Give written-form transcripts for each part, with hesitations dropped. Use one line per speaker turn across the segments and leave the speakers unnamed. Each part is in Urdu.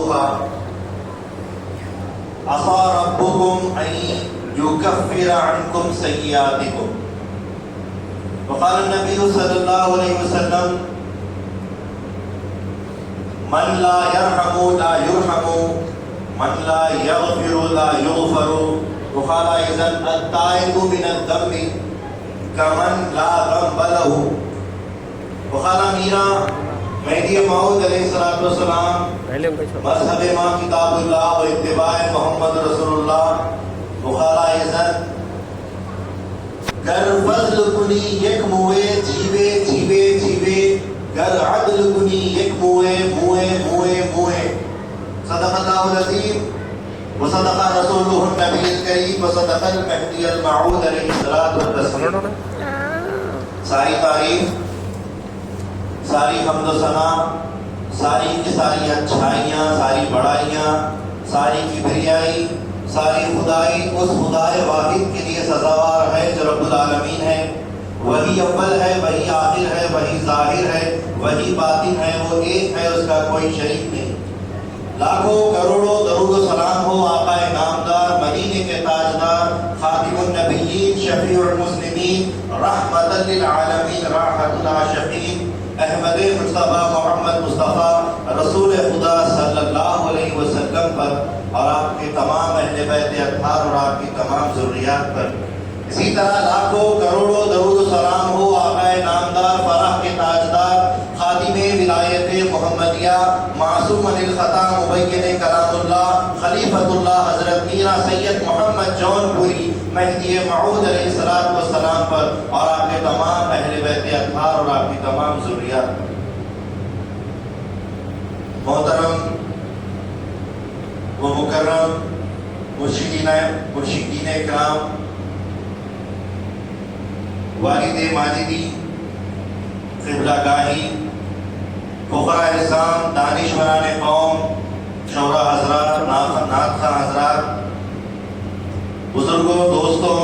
تقرؤوها عسى ربكم أن يكفر عنكم سيئاتكم. وقال النبي صلى الله عليه وسلم من لا يرحم لا يرحم من لا يغفر لا يغفر. وقال أيضا التائب من الذنب كمن لا ذنب له. وقال میرا مہدی موعود علیہ السلام مذہب ما کتاب اللہ و اتباع محمد رسول اللہ. وقال أيضا گر فضل کنی یک موئے جیوے جیوے جیوے گر عدل کنی یک موئے موئے موئے موئے. صدق اللہ العظیم وصدق رسولہ النبی الکریم وصدق المہدی الموعود علیہ السلام. ساری تعریف، ساری حمد و ثنا، ساری کی ساری اچھائیاں، ساری بڑائیاں، ساری کبریائی، ساری خدائی اس خدائے واحد کے لیے سزاوار ہے جو رب العالمین ہے. وہی اول ہے، وہی آخر ہے، وہی ظاہر ہے، وہی باطن ہے. وہ ایک ہے، اس کا کوئی شریک نہیں. لاکھوں کروڑوں درود و سلام ہو آقا نامدار، مدینے کے تاجدار، خاتم النبیین، شفیع المسلمین، رحمت للعالمین، راحت العاشقین، احمد مصطفیٰ محمد مصطفیٰ رسول خدا صلی اللہ علیہ وسلم پر اور آپ کے تمام اہل بیت اطہار اور آپ کی تمام ذریات پر. اسی طرح لاکھوں کروڑوں درود و سلام ہو آقا نامدار، فرح کے تاجدار، خاتم ولایت محمدیہ، معصوم عن الخطا، مبین کلام اللہ، خلیفۃ اللہ حضرت میرا سید محمد جون پوری مہدی موعود علیہ السلام پر اور آپ کے تمام اہل بیت اطہار اور آپ کی تمام ذریات. محترم و مکرم مرشدین کرام، والد ماجدی، قبلہ گاہی، فقراء نظام، دانشوران قوم، شورا حضرات، نعت خواں حضرات، بزرگوں، دوستوں،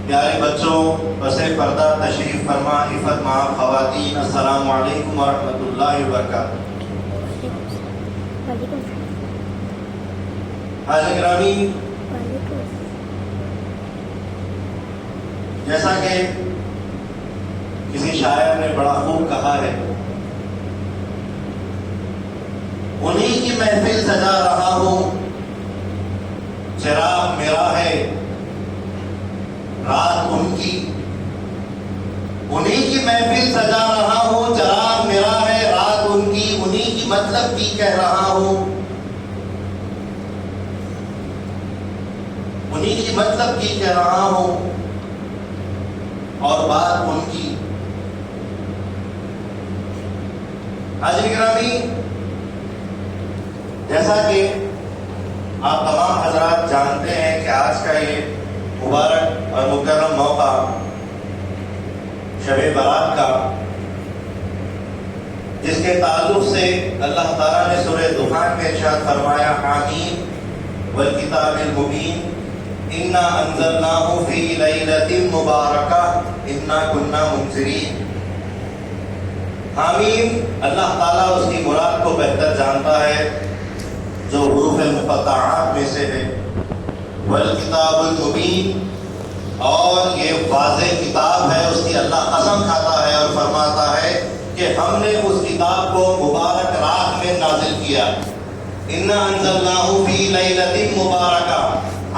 پیارے بچوں، پس پردہ تشریف فرما عفت مآب خواتین، السلام علیکم ورحمۃ اللہ وبرکاتہ. حاضرین گرامی، جیسا کہ کسی شاعر نے بڑا خوب کہا ہے، انہی کی محفل سجا رہا ہوں، چراغ میرا ہے رات ان کی. انہی کی محفل سجا رہا ہوں، چراغ میرا ہے رات ان کی. انہی کی مطلب بھی کہہ رہا ہوں، انہی کی مطلب بھی کہہ رہا ہوں اور بات ان کی. حاضرین گرامی، جیسا کہ آپ تمام حضرات جانتے ہیں کہ آج کا یہ مبارک اور مکرم موقع شب برات کا، جس کے تعلق سے اللہ تعالیٰ نے سورہ دخان میں ارشاد فرمایا، حامیم والکتاب المبین انا انزلناہ فی لیلۃ مبارکہ انا کنا منذرین. حامیم، اللہ تعالیٰ اس کی مراد کو بہتر جانتا ہے جو حروف المقطعات میں سے ہے. والکتاب المبین، اور یہ واضح کتاب ہے، اس کی اللہ قسم کھاتا ہے اور فرماتا ہے کہ ہم نے اس کتاب کو مبارک رات میں نازل کیا. انا انزلناہ فی لیلۃ مبارکہ،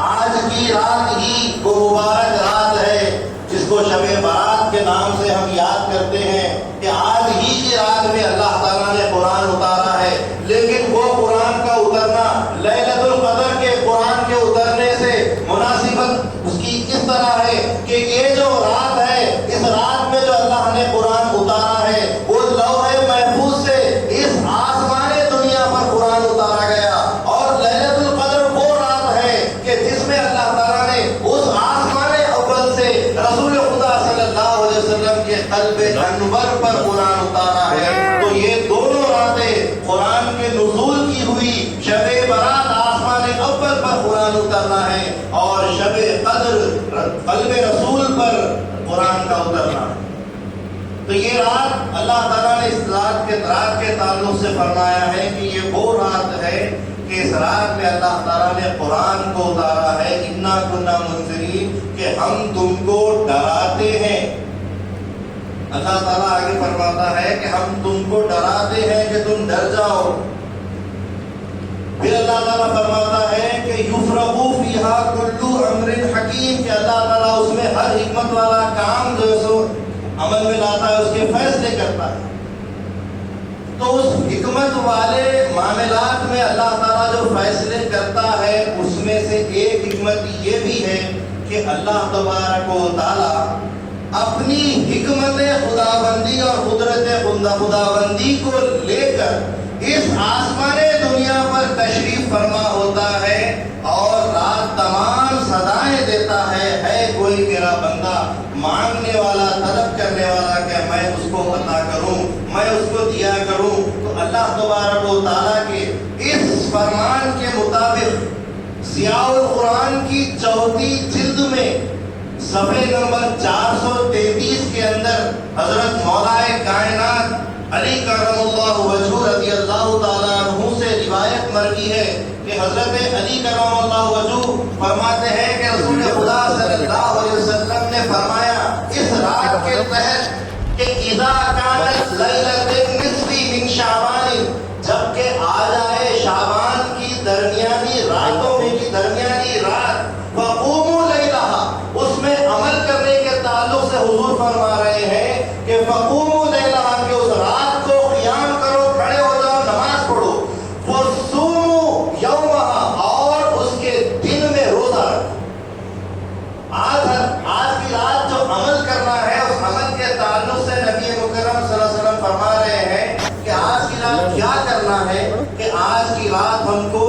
آج کی رات ہی وہ مبارک رات ہے جس کو شب برات کے نام سے ہم یاد کرتے ہیں کہ آج ہی کی رات میں اللہ تعالیٰ نے قرآن اتارا ہے. لیکن وہ قرآن کا اترنا لیلۃ القدر کے قرآن کے اترنے سے مناسبت اس کی کس طرح ہے کہ یہ جو رات ہے، اس رات میں جو اللہ نے قرآن اتارا ہے، وہ لوح محفوظ سے اس آسمان دنیا پر قرآن اتارا گیا. اور لیلۃ القدر وہ رات ہے کہ جس میں اللہ تعالیٰ نے اس آسمان اول سے رسول خدا صلی اللہ علیہ وسلم کے قلب انور پر قرآن اتارا ہے. تو یہ دونوں راتیں قرآن کے نزول کی ہوئی، شب برات آسمان اول پر قرآن اترنا ہے اور شب قدر قلب رسول پر قرآن کا اترنا ہے. تو یہ رات اللہ تعالیٰ نے اس رات کے تعلق سے فرمایا ہے کہ یہ وہ رات ہے کہ اس رات میں اللہ تعالیٰ نے قرآن کو اتارا ہے، اِنَّا كُنَّا مُنذِرِينَ، کہ ہم تم کو ڈراتے ہیں۔ اللہ تعالیٰ آگے فرماتا ہے کہ ہم تم کو ڈراتے ہیں کہ تم ڈر جاؤ۔ پھر اللہ تعالیٰ فرماتا ہے کہ یفرغ فیہا کل امر حکیم، کہ اللہ تعالیٰ اس میں ہر حکمت والا کام جو ہے سو عمل میں لاتا ہے، اس کے فیصلے کرتا ہے۔ تو اس حکمت والے معاملات میں اللہ تعالیٰ جو فیصلے کرتا ہے اس میں سے ایک حکمت یہ بھی ہے کہ اللہ تبارک و تعالیٰ اپنی حکمت خداوندی اور قدرت خداوندی کو لے کر اس آسمان دنیا پر تشریف فرما ہوتا ہے اور رات تمام صدائیں دیتا ہے کوئی میرا بندہ مانگنے والا، طلب کرنے والا کہ میں اس کو عطا کروں، میں اس کو دیا کروں۔ تو اللہ تبارک و تعالیٰ کے اس فرمان کے مطابق ضیاء القرآن کی 4 جلد میں صفحے نمبر 433 کے اندر حضرت مولائے کائنات علی کرم اللہ وجہہ رضی اللہ تعالیٰ عنہ سے روایت مروی ہے کہ حضرت علی کرم اللہ وجہہ فرماتے ہیں کہ رسول خدا صلی اللہ علیہ وسلم نے فرمایا اس رات کے تحت کہ اذا کانت لیلۃ النصف من شعبان، جب کہ آ جائے شعبان کی درمیانی راتوں میں کی درمیانی رات، فقوموا لیلہا، اس میں عمل کرنے کے تعلق سے حضور فرما رہے ہیں کہ فقوموا لیلہا، کہ اس رات کو قیام کرو، کھڑے ہو جاؤ، نماز پڑھو، وصوموا یومہا، اور اس کے دن میں روزہ رکھو۔ آج کی رات جو عمل کرنا ہے اس عمل کے تعلق سے نبی مکرم صلی اللہ علیہ وسلم فرما رہے ہیں کہ آج کی رات کیا کرنا ہے، کہ آج کی رات ہم کو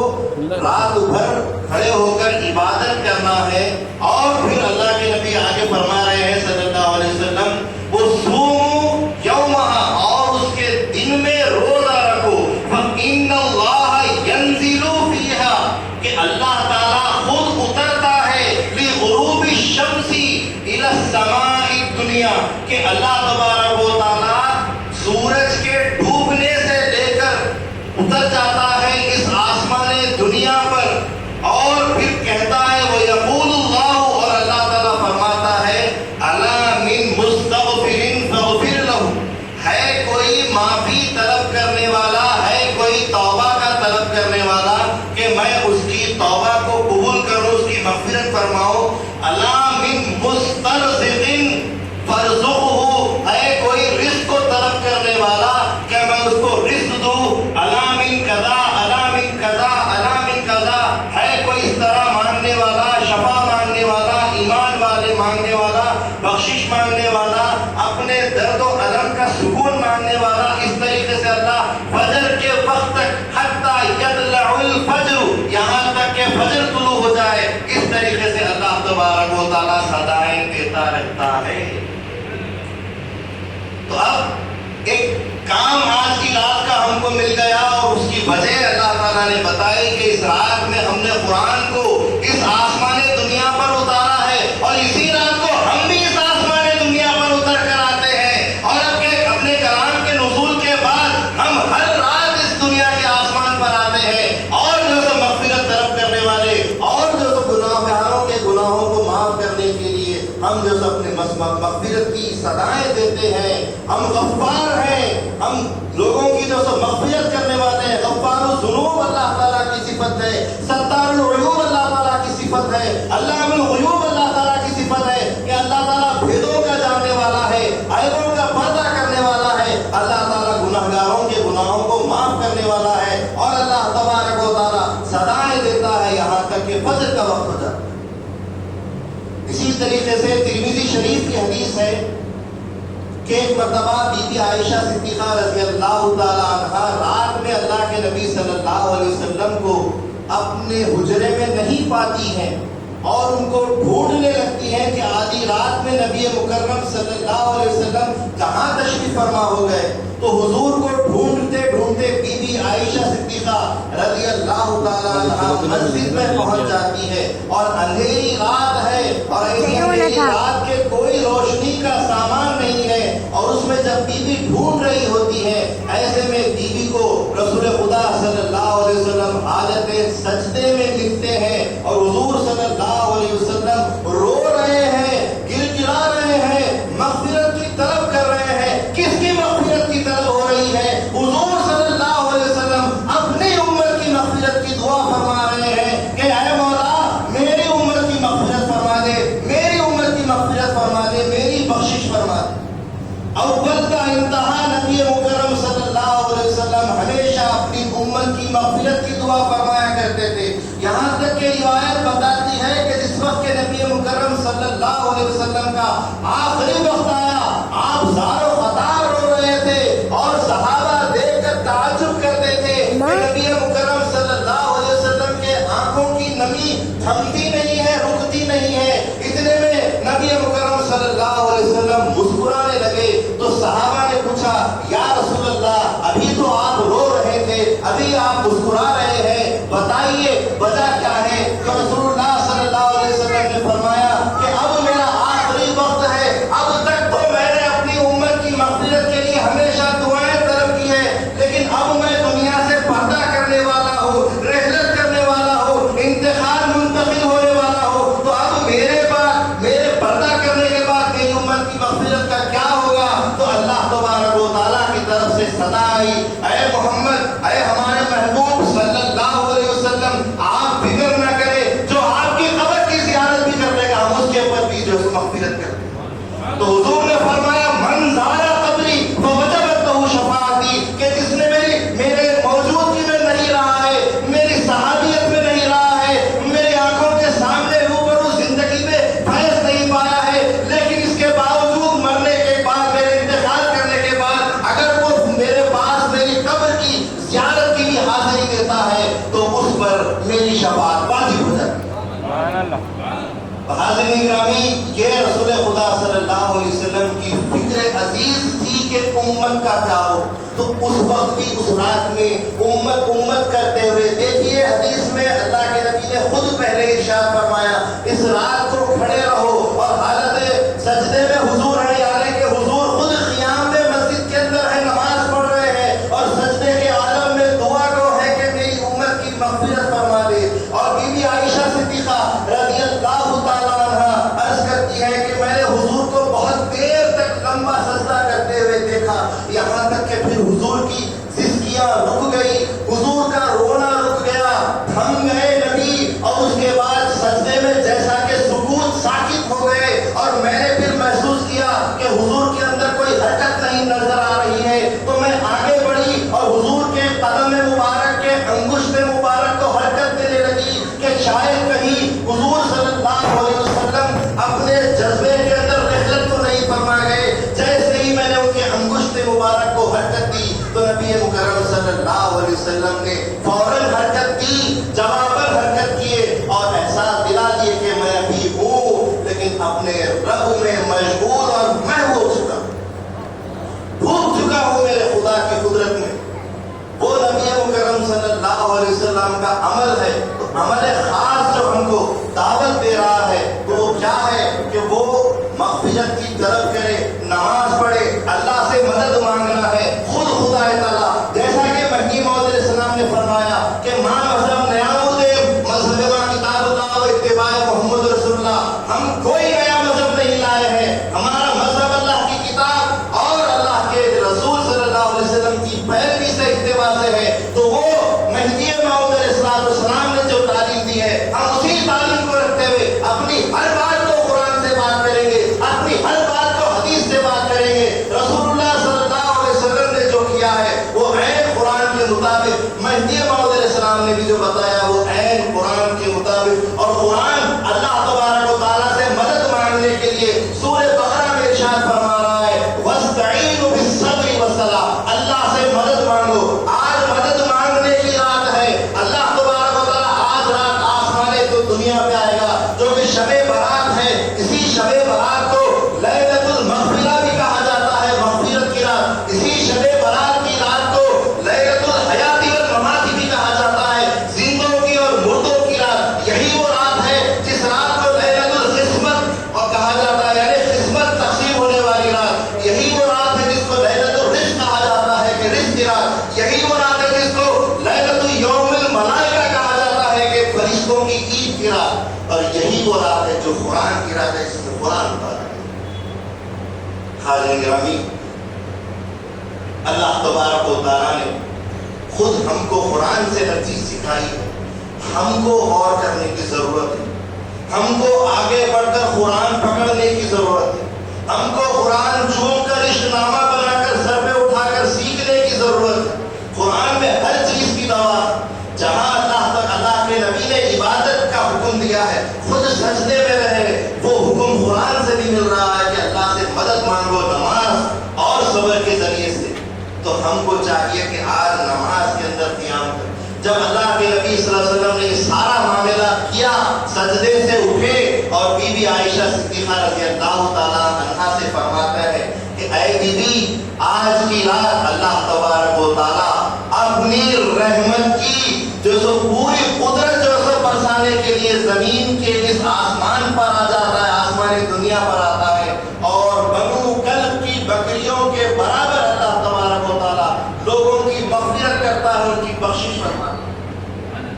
رات بھر کھڑے ہو کر عبادت کرنا ہے۔ اور پھر اللہ کے نبی آگے فرما رہے ہیں صلی اللہ علیہ وسلم وصوموا یومہا، اور اس کے دن میں روزہ رکھو، فإن اللہ ینزل فیہا، کہ اللہ تعالیٰ خود اترتا ہے لغروب الشمس الی السماء الدنیا، کہ اللہ تبارک و تعالیٰ سورج کے ڈوبنے سے لے کر اتر جاتا ہے اس آسمان دنیا پر، اور پھر کہتا ہے وَيَقُولُ اللَّهُ، اور اللہ تعالیٰ فرماتا ہے أَلَا مِن مُسْتَغْفِرٍ فَاغْفِرْ لَهُ، ہے کوئی معافی طلب کرنے والا، ہے کوئی توبہ کا طلب کرنے والا کہ میں اس کی توبہ کو قبول کروں، اس کی مغفرت فرماؤں۔ أَلَا مِن مُسْتَرْزِقٍ فَارْزُقْهُ، ہے کوئی رزق کو طلب کرنے والا کہ میں اس کو رزق دوں۔ أَلَا مِن کذا، أَلَا مِن کذا، أَلَا مِن کذا، ہے کوئی اس طرح مانگنے والا، شفا مانگنے والا، ایمان والے مانگنے والا، بخشش مانگنے والا، اپنے درد و الم کا سکون مانگنے والا۔ اس طریقے سے اللہ فجر کے وقت تک حتی یطلع الفجر، یہاں تک کہ فجر طلوع ہو جائے، اس طریقے سے اللہ تبارک و تعالیٰ صدائیں دیتا رہتا ہے۔ تو اب ایک کام آج کی رات کا ہم کو مل گیا، اور اس کی وجہ اللہ تعالیٰ نے بتائی کہ اس رات میں ہم نے قرآن کو اس آسمان دنیا پر اتارا ہے، اور اسی رات کو ہم بھی اس آسمان دنیا پر اتر کر آتے ہیں، اور اپنے کلام کے نزول کے بعد ہم ہر رات اس دنیا کے آسمان پر آتے ہیں، اور جو سو مغفرت طلب کرنے والے، اور جو سو گناہگاروں کے گناہوں کو معاف کرنے کے لیے ہم جو سو اپنے مغفرت کی صدائیں دیتے ہیں۔ ہم غفار ہیں، ہم لوگوں کی جو سو مغفرت کرنے والے ہیں۔ غفار الذنوب اللہ تعالیٰ کی صفت ہے، ستار العیوب اللہ تعالیٰ کی صفت ہے، علام الغیوب اللہ تعالیٰ کی صفت ہے کہ اللہ تعالیٰ بھیدوں کا جاننے والا ہے، عیبوں کا پردہ کرنے والا ہے۔ اللہ تعالیٰ گناہگاروں کے گناہوں کو معاف کرنے والا ہے، اور اللہ تبارک و تعالیٰ صدائیں دیتا ہے یہاں تک کہ فجر کا وقت ہو جاتا ہے۔ اسی طریقے سے ترمذی شریف کی حدیث ہے کہ ایک مرتبہ بی بی عائشہ صدیقہ رضی اللہ تعالیٰ عنہا رات میں اللہ کے نبی صلی اللہ علیہ وسلم کو اپنے حجرے میں نہیں پاتی ہیں، اور ان کو ڈھونڈنے لگتی ہیں کہ آدھی رات میں نبی مکرم صلی اللہ علیہ وسلم کہاں تشریف فرما ہو گئے۔ تو حضور کو ڈھونڈتے ڈھونڈتے بی بی عائشہ صدیقہ رضی اللہ تعالیٰ عنہا مسجد میں پہنچ جاتی ہے، اور اندھیری رات ہے، اور ایسی اندھیری رات کے کوئی روشنی کا سامان نہیں ہے، اور اس میں جب بی بی ڈھونڈ رہی ہوتی ہے، ایسے میں بی بی کو رسول خدا صلی اللہ علیہ وسلم حالت حالت سجدے میں لکھتے ہیں اور حضور صلی اللہ علیہ وسلم رو رہے ہیں، گر گرا رہے ہیں، مغفرت کی طلب کر رہے ہیں. کس کی مغفرت کی طلب ہو رہی ہے؟ حضور صلی اللہ علیہ وسلم اپنی امت کی مغفرت کی دعا فرما رہے ہیں کہ اے مولا میری امت کی مغفرت فرما دے، میری امت کی مغفرت فرما دے، میری بخشش فرما دے. اول کا انتہا نبی مکرم صلی اللہ علیہ وسلم ہمیشہ اپنی امت کی مغفرت کی دعا فرمایا کرتے تھے. یہاں تک کہ روایت بتاتی ہے کہ جس وقت کے نبی مکرم صلی اللہ علیہ وسلم کا آخری وقت آیا، آپ زار و خطار رو رہے تھے اور صحابہ دیکھ کر تعجب کرتے تھے کہ نبی مکرم صلی اللہ علیہ وسلم کے آنکھوں کی نمی تھمتی نہیں ہے، رکتی نہیں ہے. اتنے میں نبی مکرم صلی اللہ علیہ وسلم مسکرانے لگے تو صحابہ نے پوچھا یا رسول اللہ ابھی تو آپ رو رہے تھے، ابھی آپ مسکرا رہے ہیں، بتائیے وجہ کیا ہے؟ تو رسول اللہ صلی اللہ علیہ وسلم نے فرمایا کہ اب میرا آخری وقت ہے، اب تک تو میں نے اپنی امت کی مغفرت کے لیے ہمیشہ دعائیں طلب کی ہیں، لیکن اب میں دنیا سے پردہ کرنے والا ہوں، رحلت کرنے والا ہوں، انتقال منتقل ہونے والا ہوں، تو اب میرے بعد، میرے پردہ کرنے کے بعد میری امت کی مغفرت کا کیا ہوگا؟ تو اللہ تبارک و تعالیٰ کی طرف سے صدا آئی، اے محمد، اے ہمارے محبوب صلی اللہ علیہ وسلم، آپ فکر نہ کریں، جو آپ کی قبر کی زیارت بھی کر لے گا ہم اس کے اوپر بھی جو مغفرت کر دیں گے. تو حضور نے فرمایا من زار قبری فوجبت لہ شفاعتی، کہ جس نے میرے موجودگی میں نہیں رہا ہے، میری صحابیت میں نہیں رہا ہے، میری آنکھوں کے سامنے روبرو زندگی میں فیض نہیں پایا ہے، لیکن اس کے باوجود مرنے کے بعد، میرے انتقال کرنے کے بعد اگر وہ میرے پاس میری قبر کی زیارت کی بھی حاضری دیتا ہے تو اس پر میری شفاعت واجب ہو جاتی ہے. حاضرین گرامی، یہ رسول خدا صلی اللہ علیہ وسلم کی فکر عزیز تھی کہ امت کا کیا ہو. تو اس وقت بھی اس رات میں امت کرتے ہوئے دیکھیے حدیث میں اللہ کے نبی نے خود پہلے ارشاد فرمایا اس رات کو کھڑے رہو، اور حالت سجدے میں حضور ہے، یعنی کہ حضور خود قیام میں مسجد کے اندر ہے، نماز پڑھ رہے ہیں اور سجدے کے عالم میں دعا گو ہے کہ میری امت کی مغفرت فرما دے. اور بی بی عائشہ صدیقہ رضی اللہ تعالیٰ عنہ عرض کرتی ہے کہ میں نے حضور کو بہت دیر تک لمبا سجدہ کرتے ہوئے دیکھا، یہاں تک کہ پھر حضور کی سسکیاں رک گئی، حضور کا رونا رک گیا، تھم گئے نبی، اور اس کے بعد سجدے میں جیسا کہ سکوت ساکت ہو گئے، اور میں نے پھر محسوس کیا کہ حضور کے اندر کوئی حرکت نہیں نظر آ رہی ہے. تو میں آگے بڑھی اور حضور کے قدم مبارک کے انگشت مبارک کو حرکت دینے لگی کہ شاید کہیں حضور صلی اللہ علیہ وسلم اپنے جذبے کے اندر رحلت تو نہیں فرما گئے. جیسے ہی میں نے ان کے انگشت مبارک کو حرکت دی تو نبی مکرم صلی اللہ علیہ وسلم نے فوراً حرکت کی، جواباً حرکت کیے اور احساس دلا دیے کہ میں ابھی ہوں لیکن اپنے رب میں مشغول اور میں ہو چکا ہوں، ڈوب چکا ہوں میرے خدا کی قدرت میں. وہ نبی مکرم صلی اللہ علیہ وسلم کا عمل ہے، تو عمل خاص جو ہم کو دعوت دے رہا ہے تو وہ کیا ہے کہ وہ مغفرت کی طلب کرے، نماز پڑھے، اللہ سے مدد مانگنا ہے. خود خدا تعالیٰ جیسا کہ مہدی موعود علیہ السلام نے فرمایا کہ ماں مذہب نیا مذہب کتاب اللہ و اتباع محمد رسول اللہ، ہم کوئی نیا مذہب نہیں لائے ہیں، ہمارا مذہب اللہ کی کتاب اور اللہ کے رسول صلی اللہ علیہ وسلم کی پیروی سے اتباع سے ہے. تو وہ مہدی موعود علیہ السلام نے جو تعلیم دی ہے ہم اسی تعلیم کو رکھتے ہوئے اپنی ہر بات کو قرآن سے بات کریں گے، اپنی ہر بات کو حدیث سے بات کریں گے. رسول اللہ صلی اللہ علیہ وسلم نے جو کیا ہے وہ عین قرآن کے مطابق، مہدی موعود علیہ السلام نے بھی جو بتایا وہ عین قرآن کے مطابق. اور قرآن اللہ تبارک و تعالیٰ سے مدد مانگنے کے لیے سورہ بقرہ میں ارشاد فرما رہا ہے وَاسْتَعِينُوا بِالصَّبْرِ وَالصَّلَاةِ، اللہ سے مدد مانگو. آج مدد مانگنے کی رات ہے، اللہ تبارک و تعالیٰ آج رات آسمانے تو دنیا پہ آئے گا جو کہ شب برات ہے. اسی شب برات کو لیلۃ المغفرہ بھی کہا جاتا ہے، مغفرت کی رات. اسی شب برات کی رات کو لیلۃ الحیات والممات بھی کہا جاتا ہے، زندوں مسجدوں کی عید کی رات، اور یہی وہ رات ہے جو قرآن کی رات ہے، جس میں قرآن اتارا ہے۔ حاضرین گرامی، اللہ تبارک و تعالیٰ نے خود ہم کو قرآن سے ہر چیز سکھائی ہے۔ ہم کو غور کرنے کی ضرورت ہے، ہم کو آگے بڑھ کر قرآن پکڑنے کی ضرورت ہے، ہم کو قرآن چوم کر عشقنامہ بنا کر سر پہ اٹھا کر سیکھنے کی ضرورت ہے۔ قرآن میں ہر چیز کی دوا، جہاں اللہ کے نبی نے عبادت کا حکم دیا ہے، خود سجدے میں رہے، وہ حکم قرآن سے بھی مل رہا ہے کہ اللہ سے مدد مانگو نماز اور صبر کے ذریعے سے۔ تو ہم کو چاہیے کہ آج نماز کے اندر قیام کریں۔ جب اللہ کے نبی صلی اللہ علیہ وسلم نے یہ سارا معاملہ کیا، سجدے سے اٹھے اور بی بی عائشہ صدیقہ رضی اللہ تعالیٰ عنہا سے فرماتا ہے کہ اے بی بی، آج کی رات اللہ تبارک و تعالیٰ اپنی رحمت کی جو سو پوری قدرت جو سو برسانے کے لیے زمین کے اس آسمان پر آ جاتا ہے، آسمانی دنیا پر آتا ہے، اور بنو کلب کی بکریوں کے برابر اللہ تبارک و تعالیٰ لوگوں کی مغفرت کرتا ہے، ان کی بخشش فرماتا ہے۔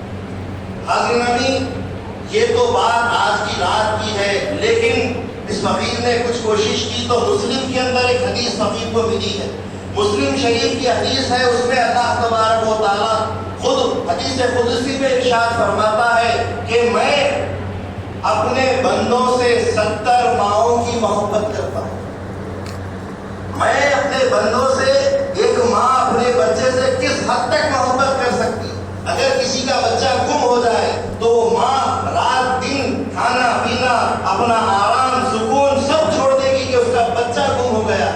حاضرین نبی، یہ تو بات آج کی رات کی ہے، لیکن اس فقیر نے کچھ کوشش کی تو مسلم کے اندر ایک حدیث فقیر کو ملی ہے۔ مسلم شریف کی حدیث ہے، اس میں اللہ تبارک و تعالیٰ خود حدیث قدسی میں ارشاد فرماتا ہے کہ میں اپنے بندوں سے 70 ماؤں کی محبت کرتا ہوں۔ میں اپنے بندوں سے، ایک ماں اپنے بچے سے کس حد تک محبت کر سکتی ہے؟ اگر کسی کا بچہ گم ہو جائے تو ماں رات دن کھانا پینا، اپنا آرام سکون سب چھوڑ دے گی کہ اس کا بچہ گم ہو گیا۔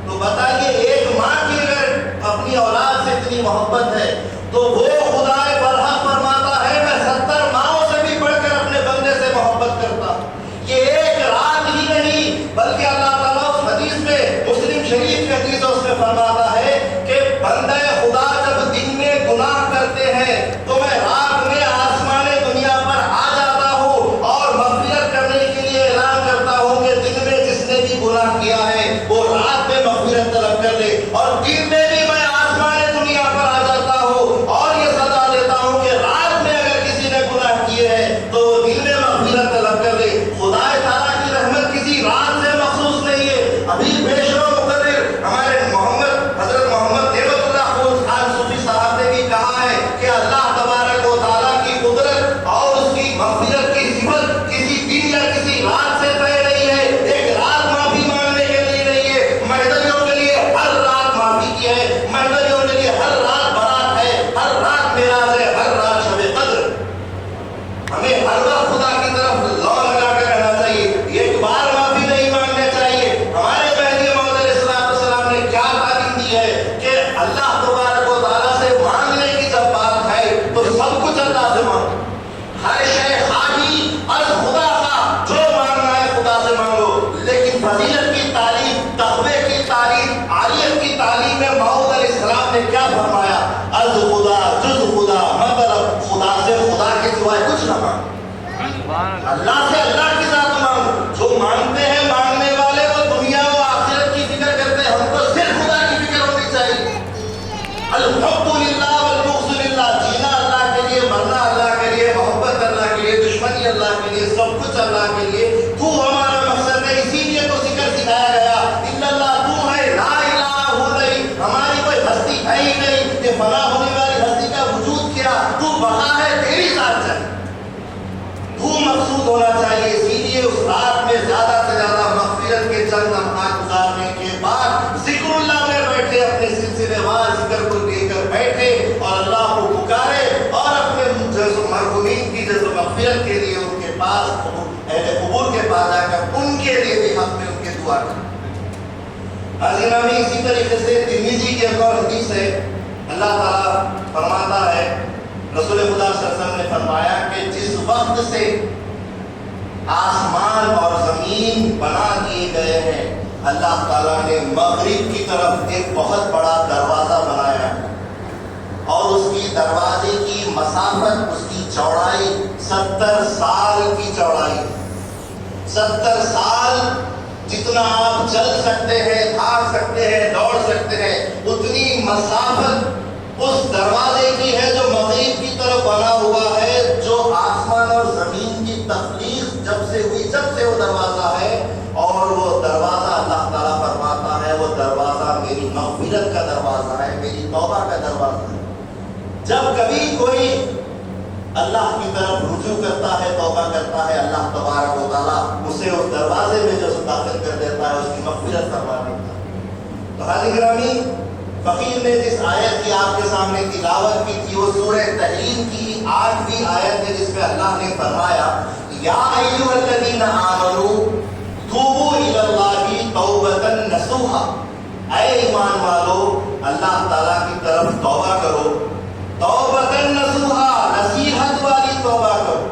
تو بتائیے، ایک ماں کی اگر اپنی اولاد سے اتنی محبت ہے تو وہ خدا برحق فرماتا ہے میں 70 ماؤں سے بھی بڑھ کر اپنے بندے سے محبت کرتا ہوں۔ یہ ایک رات ہی نہیں، بلکہ اللہ تعالیٰ اس حدیث میں، مسلم شریف کی حدیث اس میں فرماتا ہے کہ بندہ خدا جب دن میں گناہ کرتے ہیں تو میں رات میں آسمان دنیا پر آ جاتا ہوں اور مغفرت کرنے کے لیے اعلان کرتا ہوں کہ دن میں جس نے بھی گناہ کیا ہے وہ رات میں مغفرت طلب کر لے، اور دن میں بھی میں آسمان دنیا پر آ جاتا ہوں اور یہ صدا دیتا ہوں کہ رات میں اگر کسی نے گناہ کیے ہیں تو دن میں مغفرت طلب کر لے۔ خدا تعالیٰ کی رحمت کسی رات سے مخصوص نہیں ہے۔ ابھی پیشوا مقرر ہمارے حضرت محمد نعمت اللہ خان صوفی صاحب نے بھی کہا ہے کہ اللہ تبارک و تعالیٰ کی قدرت اور اس کی مغفرت کی صفت کسی دن یا کسی رات سے طے نہیں ہے۔ ایک رات معافی مانگنے کے لیے نہیں ہے، مہدویوں کے لیے ہر رات معافی کی ہے، مہدویوں کے لیے ہر رات برات ہے، ہر رات معراج ہے، ہر رات شب قدر۔ ہمیں ہر وقت خدا کی طرف لو لگا کر رہنا چاہیے، ایک بار معافی نہیں مانگنا چاہیے۔ ہمارے مہدی موعود علیہ السلام نے کیا تعلیم دی ہے کہ اللہ تبارک و تعالیٰ سے مانگنے کی جب بات ہے تو سب کچھ اللہ سے مانگو، ہر شے خواہی از خدا کا، جو مانگنا ہے خدا سے مانگو۔ لیکن فضیلت کی تعلیم، تقوی کی تعلیم، عالیت کی تعلیم میں موعود علیہ السلام نے کیا فرمایا؟ از خدا جز خدا، مطلب خدا سے خدا کے سوائے کچھ نہ مانگو، اللہ سے اللہ کی ذات مانگو۔ جو مانگتے ہیں مانگنے والے وہ دنیا و آخرت کی فکر کرتے ہیں، ہم کو صرف خدا کی فکر ہونی چاہیے۔ الحب للہ والبغض للہ، جینا اللہ کے لیے، مرنا اللہ کے لیے، محبت اللہ کے لیے، دشمنی اللہ کے لیے، سب کچھ اللہ کے لیے۔ تو ہمارا مقصد ہے، اسی لیے تو ذکر سکھایا گیا، الا اللہ، تو ہے، لا الہ ہو نہیں، ہماری کوئی ہستی ہے ہی نہیں، یہ فنا ہونے والی ہستی کا وجود کیا، تو بقا ہے، تیری ذات چاہیے، تو مقصود ہونا چاہیے۔ اسی لیے اس رات میں زیادہ سے زیادہ مغفرت کے چند لمحات گزارنے کے بعد ذکر اللہ میں بیٹھے، اپنے سلسلے وار ذکر کو لے کر بیٹھے اور اللہ کو پکارے، اور اپنے جیسے مرحومین کی جیسے مغفرت کے لیے ان کے پاس، اہل قبور کے پاس جا کر ان کے لیے بھی حق میں ان کے دعا کریں۔ حاضرین، اسی طریقے سے ترمذی کی ایک اور حدیث ہے، اللہ تعالیٰ فرماتا ہے، رسول خدا صلی اللہ علیہ وسلم نے فرمایا کہ جس وقت سے آسمان اور زمین بنا دیے گئے ہیں، اللہ تعالیٰ نے مغرب کی طرف ایک بہت بڑا دروازہ بنایا ہے، اور اس کی دروازے کی مسافت، اس کی چوڑائی 70 سال کی چوڑائی، 70 سال جتنا آپ چل سکتے ہیں، بھاگ سکتے ہیں، دوڑ سکتے ہیں، اتنی مسافت اس دروازے کی ہے جو مغرب کی طرف بنا ہوا ہے، جو آسمان جب کبھی کوئی اللہ کی طرف رجوع کرتا ہے، توبہ کرتا ہے، اللہ تبارک و تعالیٰ اسے اس دروازے میں جو داخل کر دیتا ہے، اس کی مغفرت فرما دیتا ہے۔ تو حاضرین گرامی، فقیر نے جس آیت کی آپ کے سامنے تلاوت کی تھی وہ سورہ تحریم کی 8ویں آیت ہے، جس میں اللہ نے فرمایا یا ایھا الذین آمنوا توبوا الی اللہ توبۃ نصوحا، اے ایمان والو اللہ تعالیٰ کی طرف توبہ کرو، توبۃ نصوحا، نصیحت والی توبہ کرو۔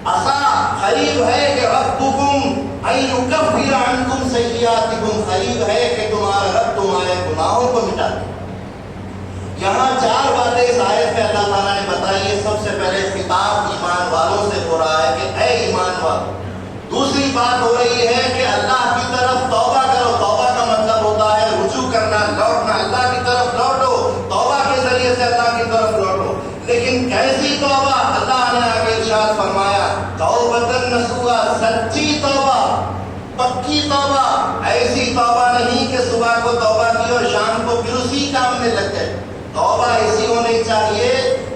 عسیٰ، قریب ہے کہ ربکم ان یکفر عنکم سیئاتکم، قریب ہے کہ تمہارا رب تمہارے گناہوں کو مٹا دے۔ یہاں 4 باتیں اس آیت میں اللہ تعالیٰ نے بتائی ہے۔ سب سے پہلے خطاب ایمان والوں سے ہو رہا ہے کہ اے ایمان والو۔ دوسری بات ہو رہی ہے کہ اللہ کی طرف توبہ کرو۔ توبہ کا مطلب ہوتا ہے رجوع کرنا، لوٹنا، اللہ کی طرف لوٹو، توبہ کے ذریعے سے اللہ کی طرف لوٹو۔ لیکن کیسی توبہ؟ اللہ نے آگے ارشاد فرمایا توبۃ نصوحا، سچی توبہ، پکی توبہ، ایسی توبہ نہیں کہ صبح کو توبہ کی اور شام کو پھر اسی کام میں لگ گئے۔ توبہ ایسی ہونی چاہیے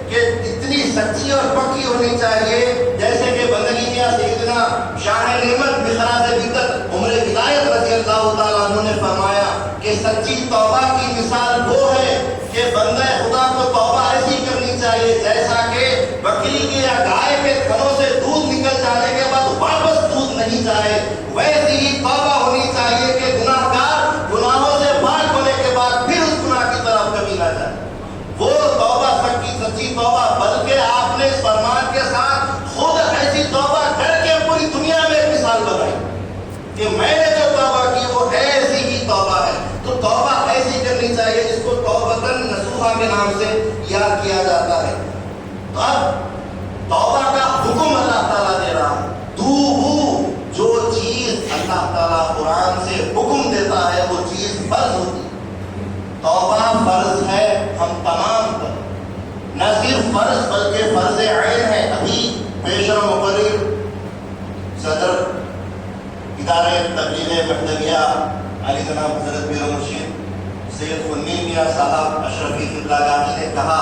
کہ اتنی سچی اور پکی ہونی چاہیے جیسے کہ بندگی کیا سیدنا شاہ نعمت بخراج بدت عمر ہدایت رضی اللہ تعالیٰ عنہ نے فرمایا کہ سچی توبہ کی مثال وہ ہے کہ بندہ خدا کو توبہ ایسی کرنی چاہیے جیسا کہ بکری کے یا گائے کے تھنوں سے دودھ نکل جانے کے بعد واپس دودھ نہیں جائے، ویسی ہی توبہ ہونی چاہیے کہ گناہ گار گناہوں سے پاک ہونے کے بعد پھر اس گناہ کی طرف کبھی نہ جائے۔ وہ توبہ سچی توبہ، بلکہ آپ نے اس فرمان کے ساتھ خود ایسی توبہ کر کے پوری دنیا میں ایک مثال بنائی کہ میں نے جو توبہ کی وہ ایسی ہی توبہ ہے۔ تو توبہ ایسی کرنی چاہیے جس کو توبۃ نصوحا کے نام سے یاد کیا جاتا ہے۔ اب توبہ کا حکم اللہ تعالیٰ دے رہا ہے۔ توبو، جو چیز اللہ تعالیٰ قرآن سے حکم دیتا ہے وہ چیز فرض ہوتی ہے۔ توبہ فرض ہے ہم تمام پر، نہ صرف فرض بلکہ فرض عین ہے۔ ابھی پیشرا مقرر صدر ادارہ تبلیغ مہدویہ علی جناب حضرت پیر مرشد سید خنین میاں صاحب اشرفی قبلہ گاہی نے کہا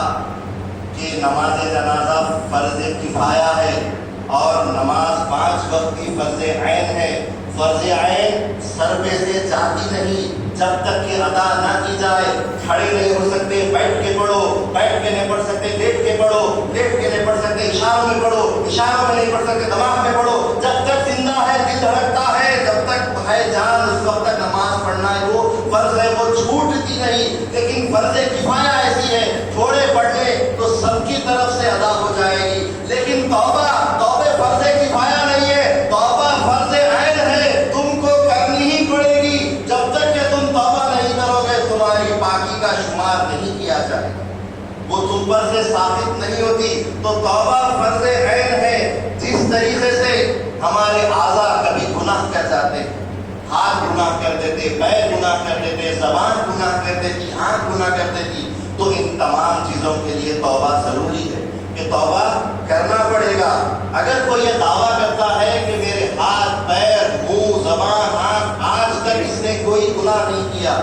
کہ نماز جنازہ فرض کفایہ ہے اور نماز 5 وقت کی فرض عین ہے۔ فرض عین سر پہ سے جاتی نہیں جب تک کہ ادا نہ کی جائے۔ کھڑے نہیں ہو سکتے، بیٹھ کے پڑھو، بیٹھ کے نہیں پڑھ سکتے، لیٹ کے پڑھو، لیٹ کے نہیں پڑھ سکتے، اشاروں میں پڑھو، اشاروں میں نہیں پڑھ سکتے، دماغ میں پڑھو۔ جب تک زندہ ہے، دل دھڑکتا ہے، جب تک ہے جان، اس وقت تک نماز پڑھنا ہے۔ وہ فرض ہے، وہ چھوٹتی نہیں۔ لیکن فرض کفایہ ایسی ہے، تھوڑے پڑھ لے تو سب کی طرف سے ادا ہو جائے گی۔ لیکن توبہ فرض کفایہ نہیں ہے، توبہ فرض عین ہے، تم کو کرنی ہی پڑے گی۔ جب تک کہ تم توبہ نہیں کرو گے تمہاری پاکی کا شمار نہیں کیا جائے گا، وہ تم پر سے ثابت نہیں ہوتی۔ تو توبہ فرض عین ہے۔ جس طریقے سے ہمارے اعضاء کبھی گناہ کر جاتے، ہاتھ گناہ کر دیتے، پیر گناہ کر دیتے، زبان گناہ کر دیتی، آنکھ گناہ کر دیتی، تو ان تمام چیزوں کے لیے توبہ ضروری ہے کہ توبہ کرنا پڑے گا۔ اگر کوئی یہ دعویٰ کرتا ہے کہ میرے ہاتھ، پیر، منہ، زبان، آنکھ آج تک اس نے کوئی گناہ نہیں کیا،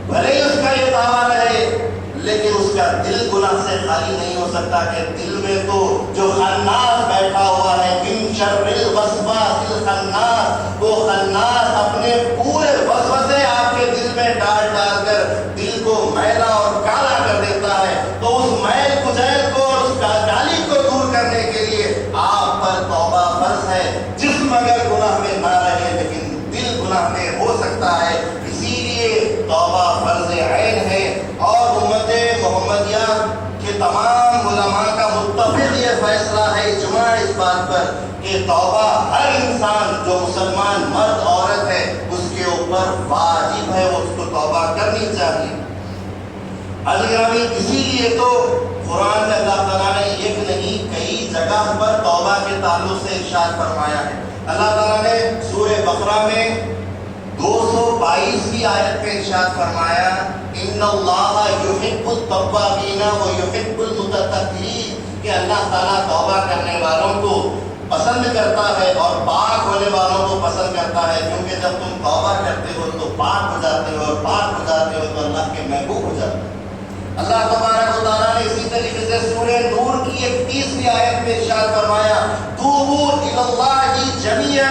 بھلے ہی اس کا یہ دعویٰ رہے، لیکن اس کا دل گناہ سے خالی نہیں ہو سکتا کہ دل میں تو جو خناس بیٹھا ہوا ہے، من شر الوسواس الخناس، وہ خناس اپنے پورے وسوسے آپ کے دل میں ڈال ڈال کر دل کو میلا اور کالا کر دیتا ہے۔ تو اس میل کچیل کو اور اس کالی کو دور کرنے کے لیے آپ پر توبہ فرض ہے۔ جسم اگر گناہ میں نہ رہے لیکن دل گناہ میں ہو سکتا ہے، اسی لیے توبہ فرض عین ہے۔ اور امت محمدیہ کے تمام علماء کا متفق یہ فیصلہ ہے، اجماع اس بات پر کہ توبہ ہر انسان جو مسلمان مرد عورت ہے اس کے اوپر واجب ہے، اس کو توبہ کرنی چاہیے۔ عزیزانی، اسی لیے تو قرآن میں اللہ تعالیٰ نے ایک نہیں کئی جگہ پر توبہ کے تعلق سے ارشاد فرمایا ہے۔ اللہ تعالیٰ نے سورہ بقرہ میں 222 آیت میں ارشاد فرمایا ان اللہ یحب التوابین و یحب المتطہرین، کہ اللہ تعالیٰ توبہ کرنے والوں کو پسند کرتا ہے اور پاک ہونے والوں کو پسند کرتا ہے، کیونکہ جب تم توبہ کرتے ہو تو پاک ہو جاتے ہو، اور پاک ہو جاتے ہو تو اللہ کے محبوب ہو جاتے ہو۔ اللہ تبارک و تعالیٰ نے اسی طریقے آیت میں ارشاد فرمایا توبوا الی اللہ جمیعا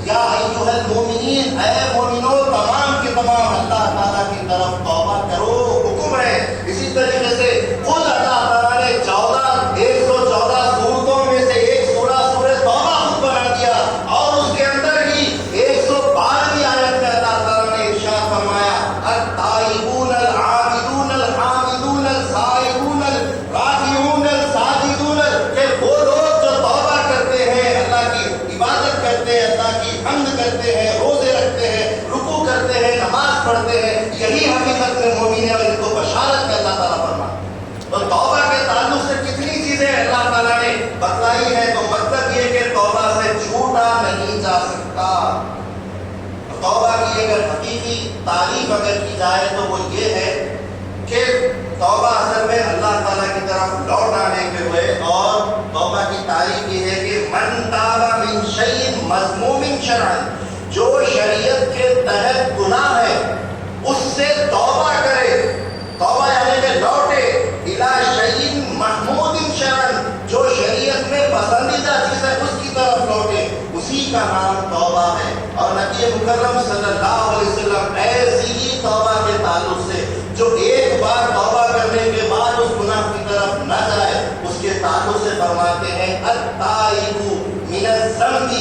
یا ایھا المؤمنین، اے مومنو تمام کے تمام اللہ تعالیٰ کی طرف توبہ کرو، حکم ہے۔ اسی طریقے سے خود اللہ تعالیٰ نے 114 سورتوں میں سے ایک سورہ توبہ خود بنا دیا، اور اس کے اندر ہی 112ویں آیت میں اللہ تعالیٰ نے ارشاد فرمایا التائبون العابدون الحامدون السائحون الراکعون الساجدون، کہ وہ لوگ جو توبہ کرتے ہیں، اللہ کی عبادت کرتے ہیں، اللہ کی حمد کرتے ہیں، روزے رکھتے ہیں، رکوع کرتے ہیں، نماز پڑھتے ہیں، یہی حقیقت میں مومن ہے، اور ان کو بشارت میں اللہ تعالیٰ فرماتا ہے۔ تو توبہ کے تعلق سے کتنی چیزیں اللہ تعالیٰ نے بتلائی ہے، تو مطلب یہ کہ توبہ سے چھوٹا نہیں جا سکتا۔ توبہ کی اگر حقیقی تعریف اگر کی جائے تو وہ یہ ہے کہ توبہ اصل میں اللہ تعالیٰ کی طرف لوٹ آنے کے ہوئے، اور توبہ کی تعریف یہ ہے کہ من تاب من شیء مذموم شرعا، جو شریعت کے تحت گناہ ہے اس سے توبہ کرے، توبہ یعنی کہ لوٹے، الی شیء محمود شرعا، جو شریعت میں پسندیدہ چیز ہے اس کی طرف لوٹے، اسی کا نام توبہ ہے۔ اور نبی مکرم صلی اللہ علیہ وسلم ایسی ہی توبہ کے تعلق سے جو ایک بار توبہ کرنے کے بعد اس گناہ کی طرف نہ جائے، اس کے تعلق سے فرماتے ہیں التائب من الذنب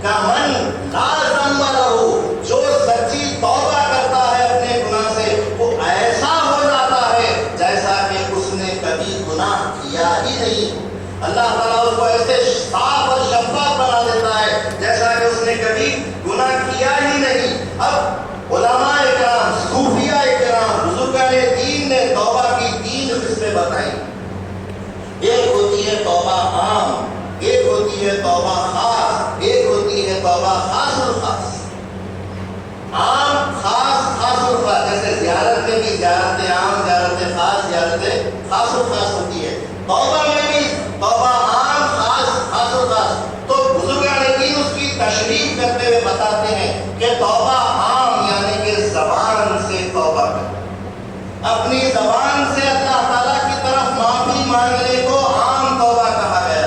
کمن لا ذنب لہ، جو سچی توبہ کرتا ہے اپنے گناہ سے وہ ایسا ہو جاتا ہے جیسا کہ اس نے کبھی گناہ کیا ہی نہیں۔ اللہ تعالیٰ اس کو ایسے صاف اور شفاف بنا دیتا ہے جیسا کہ اس نے کبھی گناہ کیا ہی نہیں۔ اب علماء اکرام، صوفیاء اکرام، بزرگان دین نے توبہ کی 3 قسمیں بتائی۔ ایک ہوتی ہے توبہ عام، ایک ہوتی ہے توبہ خاص، ایک ہوتی ہے توبہ خاص الخاص۔ عام، خاص، خاص الخاص، جیسے زیارت میں بھی زیارت عام، زیارت خاص، زیارت خاص الخاص ہوتی ہے۔ توبہ میں بھی توبہ عام، خاص، خاص الخاص۔ تو بزرگان دین اس کی تشریح کرتے ہوئے بتاتے ہیں کہ توبہ عام یعنی کہ زبان سے توبہ کرنا، اپنی زبان سے اللہ تعالیٰ کی طرف معافی مانگنے کو عام توبہ کہا گیا،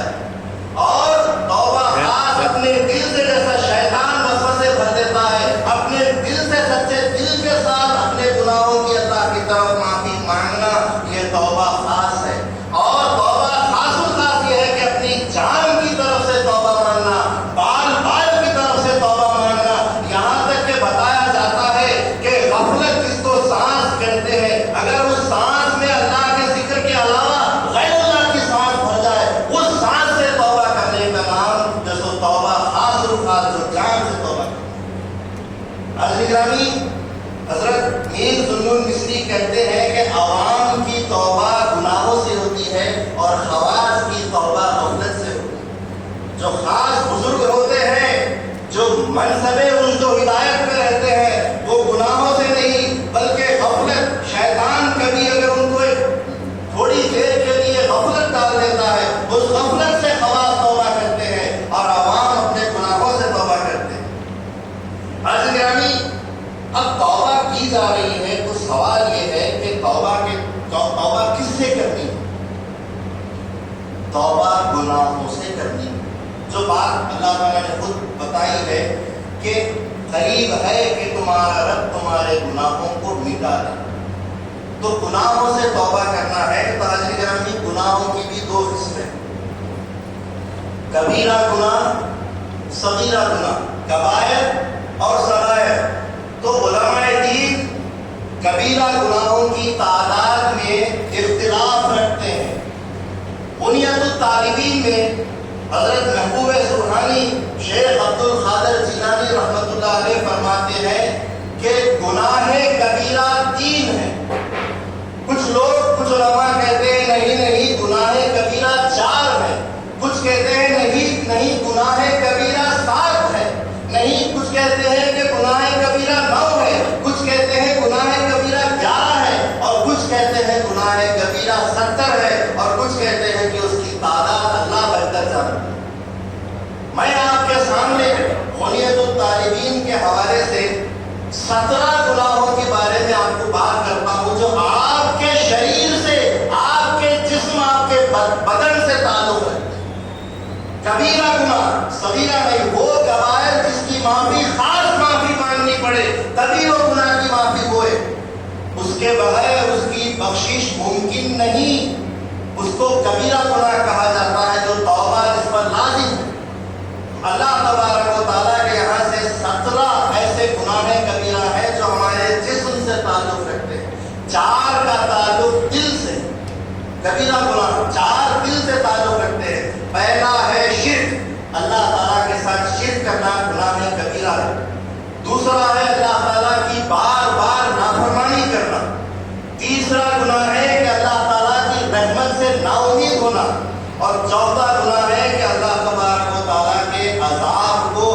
اور توبہ خاص اپنے دل سے، جیسا شیطان وسوسے بھر دیتا ہے، اپنے دل سے، سچے دل کے ساتھ اپنے گناہوں کی اللہ کی طرف معافی مانگنا، یہ توبہ خاص ہے۔ اور توبہ خاص الخاص یہ ہے کہ اپنی جان کی طرف سے توبہ مانگنا، بال بال کی طرف سے توبہ مانگنا، یہاں تک کہ بتایا جاتا ہے کہ غفلت جس کو سانس کہتے ہیں، اگر اس سانس میں اللہ کے ذکر کے علاوہ غیر اللہ کی سانس بھر جائے، اس سانس سے توبہ کرنے کا نام جیسے توبہ خاص الخاص، جو جان سے توبہ کرنا۔ حضرت گرامی، حضرت میر ذوالنون مصری کہتے ہیں کہ عوام کی توبہ گناہوں سے ہوتی ہے اور خواص کی توبہ غفلت سے ہوتی ہے۔ جو خاص بزرگ ہوتے ہیں، جو منصب رشد و ہدایت میں رہتے ہیں، وہ گناہوں سے نہیں بلکہ غفلت، شیطان کبھی اگر ان کو تھوڑی دیر کے لیے غفلت ڈال دیتا ہے، اس غفلت سے خواص توبہ کرتے ہیں اور عوام اپنے گناہوں سے توبہ کرتے ہیں۔ عزیز گرامی، اب توبہ کی جا رہی ہے تو سوال یہ ہے کہ توبہ کس سے کرنی ہے؟ توبہ گناہوں سے کرنی ہے۔ جو بات اللہ تعالیٰ نے خود بتائی ہے کہ قریب ہے کہ تمہارا رب تمہارے گناہوں کو مٹا دے، تو گناہوں سے توبہ کرنا ہے۔ تو حضرت گرامی، گناہوں کی بھی 2 قسمیں، کبیرہ گناہ، صغیرہ گناہ، کبائر اور صغائر۔ تو علماء دین کبیرہ گناہوں کی تعداد میں اختلاف رکھتے ہیں۔ بنیاد الطالبین میں حضرت محبوب سبحانی شیخ عبد القادر جیلانی رحمۃ اللہ علیہ فرماتے ہیں کہ گناہ کبیرہ 3 ہیں۔ کچھ علماء کہتے ہیں نہیں گناہ کبیرہ 4 ہے، کچھ کہتے ہیں نہیں گناہ کبیرہ 7 ہے، نہیں کچھ کہتے ہیں کہ گناہ کبیرہ 9 ہے، کچھ کہتے ہیں گناہ کبیرہ 11 ہے، اور کچھ کہتے ہیں گناہ کبیرہ 70 ہے، اور کچھ کہتے ہیں کہ اس کی تعداد اللہ بہتر جانتا ہے۔ میں آپ کے سامنے بنیاد الطالبین کے حوالے سے 17 گناہوں کے بارے میں آپ کو بات کرتا ہوں جو آپ کے شریر سے، آپ کے جسم، آپ کے بدن سے تعلق ہے۔ کبیرہ گناہ، صغیرہ نہیں، وہ کبائر جس کی معافی خاص معافی مانگنی پڑے تبھی وہ گناہ کی معافی ہوئے، اس کے بغیر اس کی بخشش ممکن نہیں۔ اس کو کبیرہ گناہ کہا جاتا ہے جو توبہ جس پر لازم ہے۔ اللہ تبارک و تعالیٰ کے یہاں سے 17 ایسے گناہ کبیرہ ہیں جو ہمارے جسم سے تعلق رکھتے ہیں، 4 کا تعلق دل سے، کبیرہ گناہ 4 دل سے تعلق رکھتے ہیں۔ پہلا ہے شرک، اللہ تعالیٰ کے ساتھ شرک کرنا گناہ کبیرہ ہے۔ دوسرا ہے اللہ تعالیٰ کی بار بار نافرمانی کرنا۔ تیسرا گناہ ہے کہ اللہ تعالیٰ کی رحمت سے نا امید ہونا، اور چوتھا گناہ ہے کہ اللہ تبارک و تعالیٰ کے عذاب کو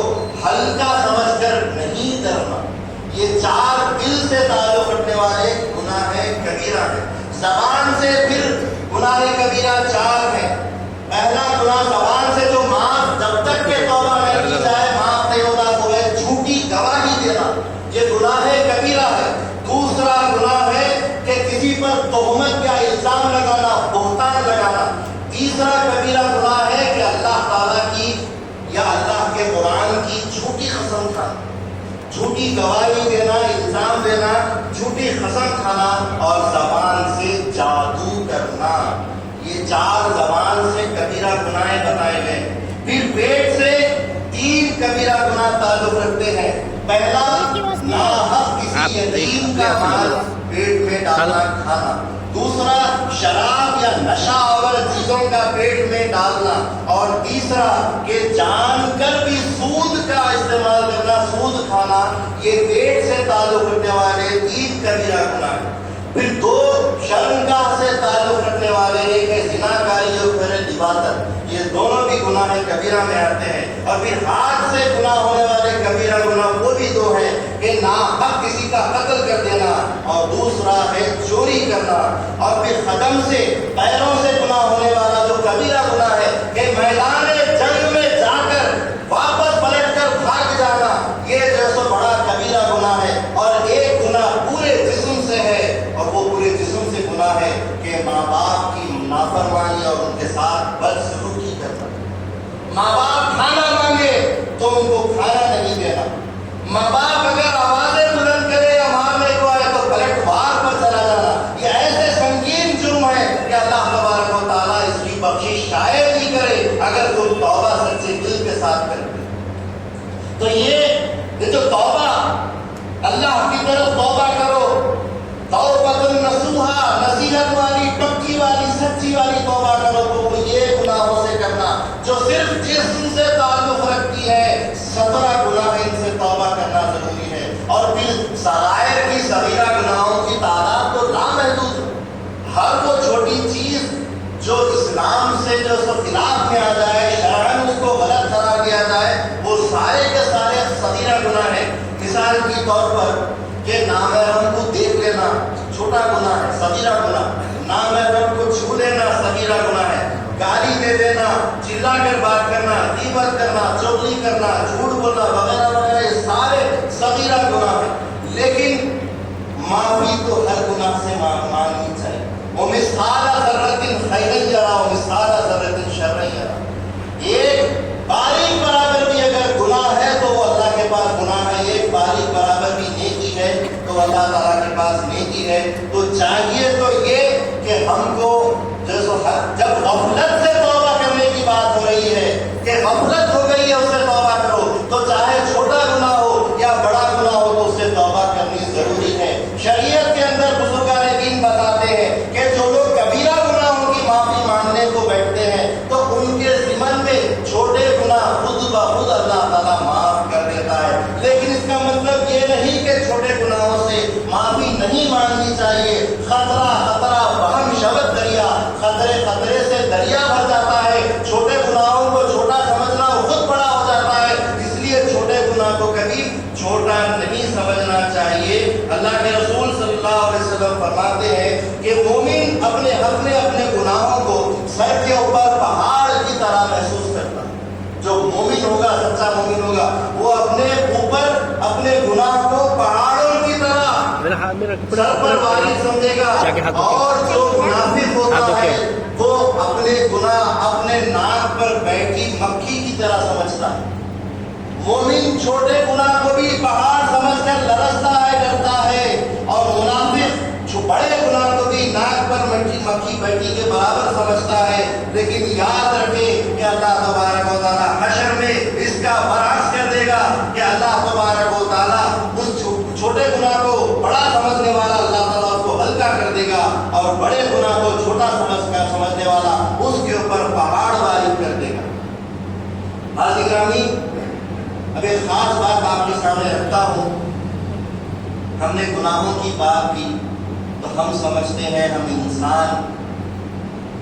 ہلکا سمجھ کر نہیں کرنا۔ یہ 4 دل سے تعلق رکھنے والے گناہ کبیرہ ہیں۔ زبان سے پھر گناہ کبیرہ 4 ہیں۔ پہلا گناہ زبان سے جو معاف جب تک کہ توبہ نہیں کی جائے معاف نہیں ہوتا وہ ہے جھوٹی گواہی دینا، یہ گناہ کبیرہ ہے۔ دوسرا گناہ ہے کہ کسی پر تہمت یا الزام لگانا، بہتان لگانا۔ تیسرا کبیرہ گناہ ہے کہ اللہ تعالیٰ کی یا اللہ کے قرآن کی جھوٹی قسم کھانا، جھوٹی گواہی دینا، الزام دینا، جھوٹی قسم کھانا، اور زبان سے جادو کرنا۔ یہ 4 زبان سے کبیرہ گناہ بتائے گئے۔ پھر پیٹ سے 3 کبیرہ گناہ تعلق رکھتے ہیں۔ پہلا ناحق کسی یتیم کا مال پیٹ میں ڈالنا کھانا۔ دوسرا شراب یا نشہ آور چیزوں کا پیٹ میں ڈالنا، اور تیسرا کہ جان کر بھی سود کا استعمال کرنا، سود کھانا۔ یہ پیٹ سے تعلق رکھنے والے 3 کبیرہ گناہ ہیں۔ پھر 2 شرمگاہ سے تعلق رکھنے والے، ایک ہے زنا کاری اور پھر لبادت، یہ دونوں بھی گناہ کبیرہ میں آتے ہیں۔ اور پھر ہاتھ سے گناہ ہونے والے کبیرہ گناہ وہ بھی 2 ہیں کہ ناحق کسی کا قتل کر دینا، اور دوسرا ہے چوری کرنا۔ اور پھر قدم سے، پیروں سے گناہ ہونے والا جو کبیرہ گناہ ہے کہ میدان جنگ میں جا کر واپس پلٹ کر بھاگ جانا، یہ جو سو بڑا کبیرہ گناہ ہے۔ اور ایک گناہ پورے جسم سے ہے، اور وہ پورے جسم سے گناہ ہے کہ ماں باپ کی نافرمانی اور ان کے ساتھ بدسلوکی کرنا۔ ماں باپ کھانا مانگے تو ان کو کھانا نہیں دینا، ماں باپ اگر آوازیں بلند کرے یا مارنے کو آئے تو پلٹ وار پر چلا جانا، یہ ایسے سنگین جرم ہے کہ اللہ تبارک و تعالیٰ اس کی بخشش شاید ہی کرے اگر تم توبہ سچے دل کے ساتھ کرتے۔ تو یہ جو توبہ، اللہ کی طرف توبہ کرو، توبۃ نصوحہ، نصیحت والی، پکی والی، سچی والی توبہ کرو، تو وہ یہ گناہوں سے کرنا جو صرف جسم سے تعلق رکھتی ہے۔ 17 گناہ ان سے توبہ کرنا ضروری ہے۔ اور پھر صغائر کی، صغیرہ گناہوں کی تعداد تو لامحدود ہے۔ ہر وہ چھوٹی چیز جو اسلام سے جو سب خلاف میں آ جائے، شرعاً اس کو غلط قرار دیا جائے، وہ سارے کے سارے صغیرہ گناہ ہیں۔ مثال کے طور پر کہ نامحرم کو دیکھ لینا چھوٹا گناہ ہے، صغیرہ گناہ۔ نامحرم کو چھو لینا صغیرہ گناہ ہے۔ گالی دے دینا، چلا کر بات کرنا، غیبت کرنا، چغلی کرنا، جھوٹ بولنا وغیرہ وغیرہ، یہ سارے صغیرہ گناہ ہیں۔ لیکن معافی تو ہر گناہ سے مانگنی چاہیے۔ ومثقال ذرۃ خیرا یرا ومثقال ذرۃ شرا یرا۔ ایک باریک برابر بھی اگر گناہ ہے تو وہ اللہ کے پاس گناہ ہے، ایک باریک برابر بھی نیکی ہے تو اللہ تعالیٰ کے پاس نیکی ہے۔ تو چاہیے تو یہ کہ ہم کو جب غفلت سے توبہ کرنے کی بات ہو رہی ہے کہ غفلت ہو گئی ہے اس سے توبہ کرو، تو چاہے چھوٹا گناہ ہو یا بڑا گناہ ہو تو اس سے توبہ کرنی ضروری ہے۔ شریعت کے اندر بزرگان دین بتاتے ہیں کہ جو لوگ کبیرہ گناہوں کی معافی مانگنے کو بیٹھتے ہیں تو ان کے ذمن میں چھوٹے گناہ خود بخود اللہ تعالیٰ معاف کر دیتا ہے۔ لیکن اس کا مطلب یہ نہیں کہ چھوٹے گناہوں سے معافی نہیں مانگنی چاہیے۔ خطرہ خطرہ بہم شبت دریا، خطرے خطرے سے دریا بھر جاتا ہے۔ چھوٹے گناہوں کو چھوٹا سمجھنا خود بڑا ہو جاتا ہے، اس لیے چھوٹے گناہ کو کبھی چھوٹا نہیں سمجھنا چاہیے۔ اللہ کے رسول صلی اللہ علیہ وسلم فرماتے ہیں کہ مومن اپنے گناہوں کو سر کے اوپر پہاڑ کی طرح محسوس کرتا ہے۔ جو مومن ہوگا، سچا مومن ہوگا، وہ اپنے اوپر اپنے گناہ کو پہاڑوں کی طرح سر پر باری سمجھے گا، اور جو منافق ہوتا ہے وہ اپنے گناہ اپنے ناک پر بیٹھی مکھی طرح سمجھتا ہے. مومن چھوٹے گناہ کو بھی پہاڑ سمجھ کر لرزتا ہے، ڈرتا ہے، اور منافق بڑے گناہ کو بھی ناک پر مکھی بیٹھی کے برابر سمجھتا ہے. لیکن یاد رکھے کہ اللہ تبارک و تعالیٰ حشر میں اس کا برعکس کر دے گا کہ اللہ تبارک و تعالیٰ اس چھوٹے گناہ کو بڑا سمجھنے والا اللہ تعالیٰ اس کو ہلکا کر دے گا، اور بڑے گناہ کو چھوٹا سمجھنے والا اس کے اوپر پہاڑ وارد کر دے گا. بھائی گرامی، اب ایک خاص بات آپ کے سامنے رکھتا ہوں. ہم نے گناہوں کی بات کی تو ہم سمجھتے ہیں ہم انسان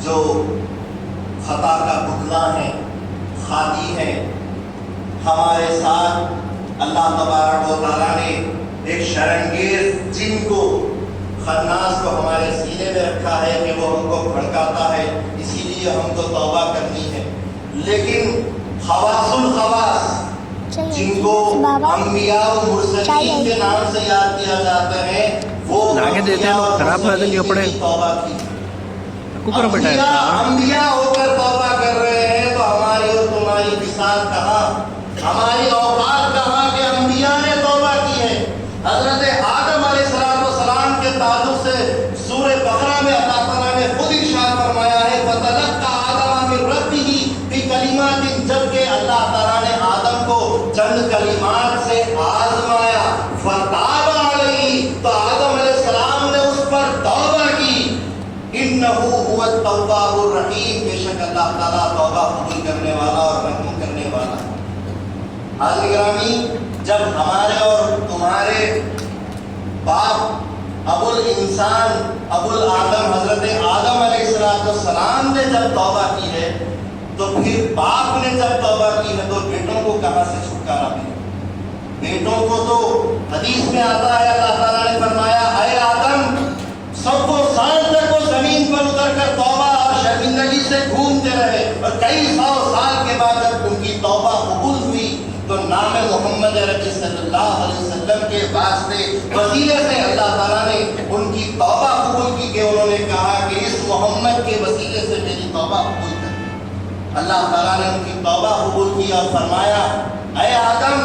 جو خطا کا پتلا ہے، خاطی ہے. ہمارے ساتھ اللہ تبارک و تعالیٰ نے ایک شرنگیز جن کو، خناس کو ہمارے سینے میں رکھا ہے کہ وہ ہم کو بھڑکاتا ہے، اسی لیے ہم کو توبہ کرنی ہے. لیکن خواص الخواص جن کو انبیاء و مرسلین کے نام سے یاد کیا جاتا ہے، وہ انبیاء ہو کر توبہ کر رہے ہیں. تو ہماری اور تمہاری بساط کہاں، ہماری اوقات کہاں کہ انبیاء نے توبہ کی ہے. حضرت آدم علیہ السلام کے تعلق سے سورہ بقرہ میں اللہ تعالیٰ نے خود ارشاد فرمایا ہے فَتَلَقَّىٰ آدَمَ مِن رَّبِّهِ بِكَلِمَاتٍ، جبکہ اللہ تعالیٰ نے آدم کو چند کلمات سے آزمایا. فَتَابَ عَلَيْهِ، تو آدم علیہ السلام نے اس پر توبہ کی. إِنَّهُ هُوَ التَّوَّابُ الرَّحِيمُ، بے شک اللہ تعالیٰ توبہ قبول کرنے والا اور رحم کرنے والا. حاضرین گرامی، جب ہمارے اور تمہارے باپ ابو الانسان ابو الآدم حضرت آدم علیہ السلام نے جب توبہ کی ہے، تو پھر باپ نے جب توبہ کی ہے تو بیٹوں کو کہاں سے چھٹکارا ملے؟ بیٹوں کو تو حدیث میں آتا ہے اللہ تعالیٰ نے فرمایا اے آدم، 100 سال تک وہ زمین پر اتر کر توبہ اور شرمندگی سے گھومتے رہے، اور کئی 100 سال کے بعد جب ان کی توبہ قبول ہوئی تو نام محمد عربی صلی اللہ علیہ وسلم کے واسطے وسیلے سے اللہ تعالیٰ نے ان کی توبہ قبول کی کہ انہوں نے کہا کہ اس محمد کے وسیلے سے میری توبہ قبول کر. اللہ تعالیٰ نے ان کی توبہ قبول کی اور فرمایا اے آدم،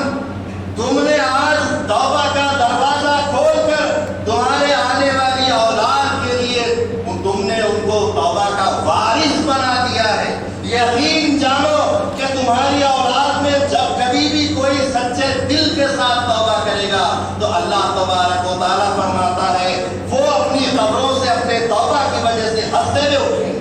تم نے آج توبہ کا دروازہ کھول کر تمہارے آنے والی اولاد کے لیے تم نے ان کو توبہ کا وارث بنا دیا ہے. یقین جانو کہ تمہاری اولاد میں جب کبھی بھی کوئی سچے دل کے ساتھ توبہ کرے گا تو اللہ تبارک و تعالیٰ فرماتا ہے وہ اپنی قبروں سے اپنے توبہ کی وجہ سے ہنستے ہوئے اٹھیں.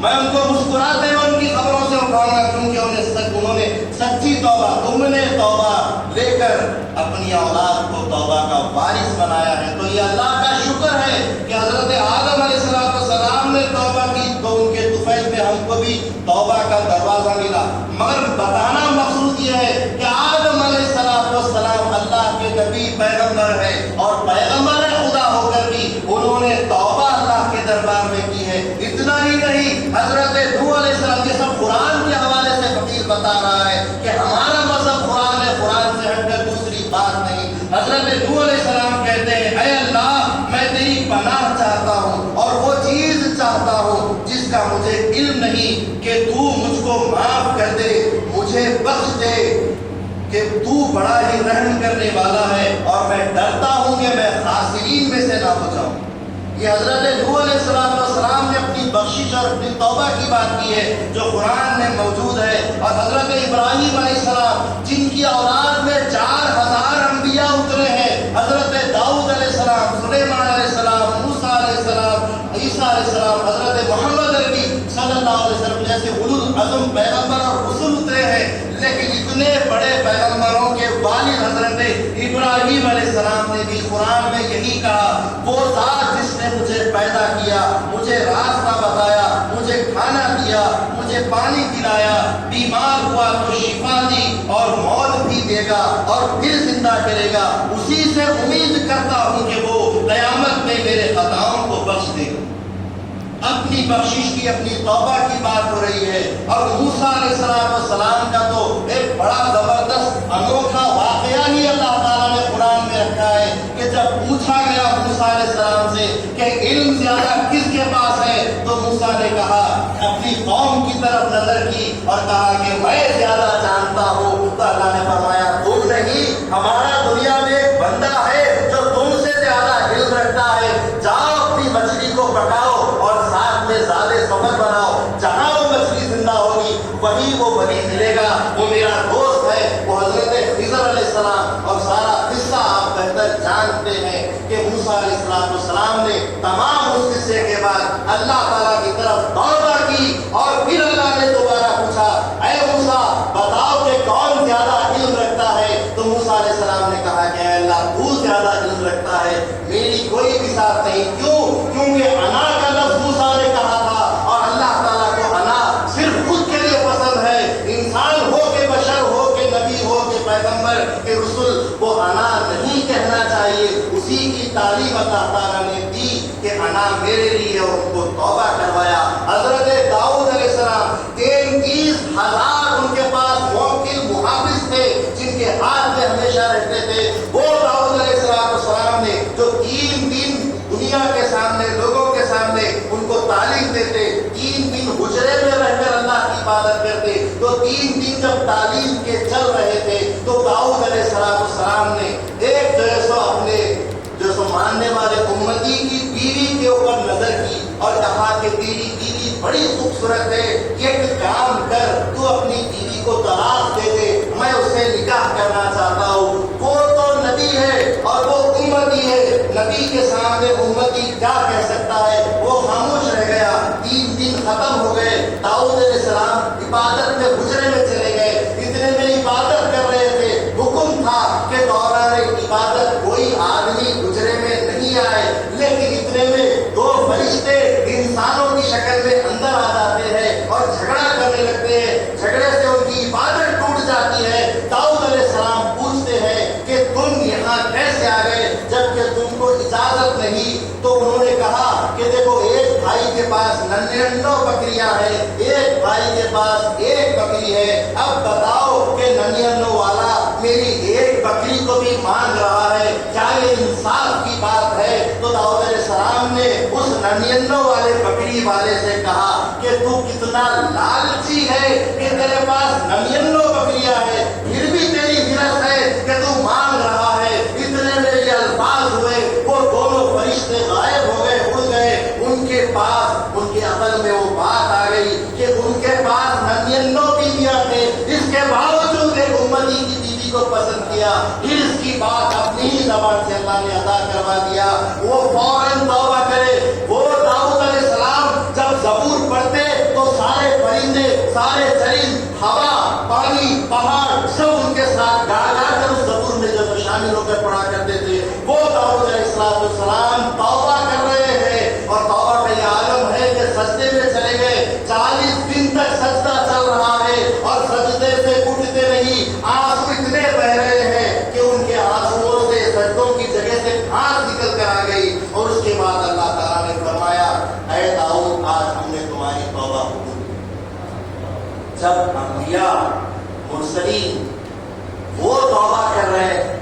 میں ان کو مسکراتے ہوئے ان کی قبروں سے اٹھاؤں گا، کیونکہ انہوں نے سچی توبہ، تم نے توبہ لے کر اپنی اولاد کو توبہ کا وارث بنایا ہے. تو یہ اللہ کا شکر ہے کہ حضرت آدم علیہ السلام نے توبہ کی تو ان کے طفیل میں ہم کو بھی توبہ کا دروازہ ملا. مگر بتانا مقصود یہ ہے کہ آدم علیہ السلام اللہ کے نبی پیغمبر ہے، اور پیغمبر خدا ہو کر بھی انہوں نے توبہ اللہ کے دربار میں کی ہے. اتنا ہی نہیں، حضرت نوح علیہ السلام، یہ سب قرآن کے حوالے سے فقیر بتا رہا ہے کہ ہمارا مذہب قرآن ہے، قرآن سے ہٹ کر دوسری بات نہیں. حضرت نوح علیہ السلام کہتے ہیں اے اللہ، میں تیری پناہ چاہتا ہوں اور وہ چیز چاہتا ہوں جس کا مجھے علم نہیں، کہ تو مجھ کو معاف کر دے، مجھے بخش دے، کہ تو بڑا ہی رحم کرنے والا ہے، اور میں ڈرتا ہوں کہ میں خاسرین میں سے نہ ہو جاؤں. یہ حضرت نوح علیہ السلام نے اپنی بخشش اور اپنی توبہ کی بات کی ہے جو قرآن میں موجود ہے. اور حضرت ابراہیم علیہ السلام جن کی اولاد میں 4000 انبیاء اترے ہیں، حضرت داؤد علیہ السلام، سلیمان علیہ السلام، موسیٰ علیہ السلام، عیسیٰ علیہ السلام، حضرت محمد عربی صلی اللہ علیہ وسلم جیسے اولو العزم پیغمبر اور رسول اترے ہیں. لیکن اتنے بڑے پیغمبروں کے والد حضرت ابراہیم علیہ السلام نے بھی قرآن میں یہی کہا وہ ذات جس نے مجھے پیدا کیا، مجھے راستہ بتایا، مجھے کھانا دیا، مجھے پانی پلایا، بیمار ہوا تو شفا دی، اور موت بھی دے گا اور پھر زندہ کرے گا، اسی سے امید کرتا ہوں کہ وہ قیامت میں میرے خطاؤں کو بخش دے گا. اپنی بخشش کی، اپنی توبہ کی بات ہو رہی ہے. اور موسیٰ علیہ السلام کا تو ایک بڑا زبردست انوکھا واقعہ ہی اللہ تعالیٰ نے قرآن میں رکھا ہے کہ جب پوچھا گیا موسیٰ علیہ السلام سے کہ علم زیادہ کس کے پاس ہے، تو موسیٰ نے کہا اپنی قوم کی طرف نظر کی اور کہا کہ میں زیادہ جانتا ہوں، تو اللہ نے فرمایا تم نہیں، ہمارا دنیا میں ایک بندہ ہے جو تم سے زیادہ علم رکھتا ہے، جاؤ اپنی مچھلی کو پکاؤ اور ساتھ میں زیادہ سفر بناؤ، جہاں وہ مچھلی زندہ ہوگی وہی وہ بری ملے گا، وہ میرا دوست ہے، وہ حضرت خضر علیہ السلام۔ اور سارا قصہ آپ بہتر جانتے ہیں کہ موسیٰ علیہ السلام نے تمام اس قصے کے بعد اللہ تعالیٰ کی طرف توبہ کی، اور پھر اللہ نے دوبارہ پوچھا اے موسیٰ بتاؤ کہ کون زیادہ علم رکھتا ہے؟ تو موسیٰ علیہ السلام نے کہا کہ اے اللہ تو زیادہ علم رکھتا ہے، میری کوئی بھی ساتھ نہیں۔ کیوں؟ کیونکہ انا کا لفظ موسیٰ نے کہا تھا، اور اللہ تعالیٰ کو انا صرف خود کے لیے پسند ہے، انسان ہو کے بشر ہو کے نبی ہو کے پیغمبر کے رسول وہ انا نہیں کہنا چاہیے۔ اسی کی تعلیم اللہ تعالیٰ نے دی کہ انا میرے لیے، اور ان کو توبہ کروایا۔ حضرت داؤد علیہ السلام 33,000 ان کے پاس موکل محافظ تھے جن کے ہاتھ میں ہمیشہ رہتے تھے۔ وہ داؤد علیہ السلام نے جو 3 دن دنیا کے سامنے لوگوں کے سامنے ان کو تعلیم دیتے، 3 دن حجرے میں رہ کر اللہ کی عبادت کرتے، تو 3 دن جب تعلیم کے چل رہے تھے تو داؤد علیہ السلام نے ایک جو ماننے والے امتی کی بیوی کے اوپر نظر کی اور کہا کہ تیری بیوی بڑی خوبصورت ہے، ایک کام کر تو اپنی بیوی کو طلاق دے دے، میں اس سے نکاح کرنا چاہتا ہوں۔ وہ تو نبی ہے اور وہ امتی ہے، نبی کے سامنے امتی کیا کہہ سکتا ہے؟ وہ خاموش رہ گیا۔ 3 دن ختم ہو گئے، داؤد علیہ السلام عبادت میں حجرے میں چلے گئے، اتنے میں عبادت کر رہے تھے۔ حکم تھا کہ دوران عبادت کوئی آدمی حجرے میں نہیں آئے، لیکن اتنے میں 2 فرشتے انسانوں کی شکل میں اندر آ جاتے ہیں اور جھگڑا کرنے لگتے ہیں، جھگڑے سے ان کی عبادت ٹوٹ جاتی ہے۔ داؤد علیہ السلام پوچھتے ہیں کہ تم یہاں کیسے آ گئے جبکہ تم کو اجازت نہیں؟ تو انہوں نے کہا کہ دیکھو ایک بھائی کے پاس 99 بکریاں ہیں، ایک بھائی کے پاس 1 بکری ہے، اب بتاؤ کہ 99 والا میری 1 بکری کو بھی مانگ رہا ہے، کیا یہ انصاف کی بات ہے؟ تو داؤد علیہ السلام نے اس 99 والے بکری والے سے کہا کہ تو کتنا لالچی ہے کہ تیرے پاس 99 بکریاں ہیں پھر بھی تیری ہرس ہے کہ تو مانگ رہا ہے۔ اتنے میں یہ الفاظ ہوئے، وہ دونوں فرشتے غائب ہو گئے، اڑ گئے۔ ان کے پاس ان کے عقل میں وہ بات آ گئی کہ ان کے پاس 99 بیویاں تھے، اس کے باوجود ایک امتی کی بیوی کو پسند کیا، پھر اس کی بات اپنی ہی زبان سے اللہ نے ادا کروا دیا۔ وہ فوراً توبہ کرے۔ وہ داؤد علیہ السلام جب زبور پڑھتے تو سارے پرندے، سارے چرند، ہوا، پانی، پہاڑ سب ان کے ساتھ گا گا کر اس زبور میں جب شامل ہو کر پڑھا کرتے تھے۔ وہ داؤد علیہ السلام توبہ کر رہے ہیں، اور توبہ کا یہ عالم ہے کہ سجدے میں چلے گئے، 40 دن تک سجدہ چل رہا ہے اور سجدے سے اٹھتے نہیں، آنسو اتنے بہ رہے ہیں کہ ان کے آنسوؤں سے سجدوں کی جگہ سے پھانس نکل کر آ گئی۔ اور اس کے بعد اللہ تعالیٰ نے فرمایا اے داؤد آج ہم نے تمہاری توبہ قبول کی۔ جب انبیاء مرسلین وہ توبہ کر رہے ہیں،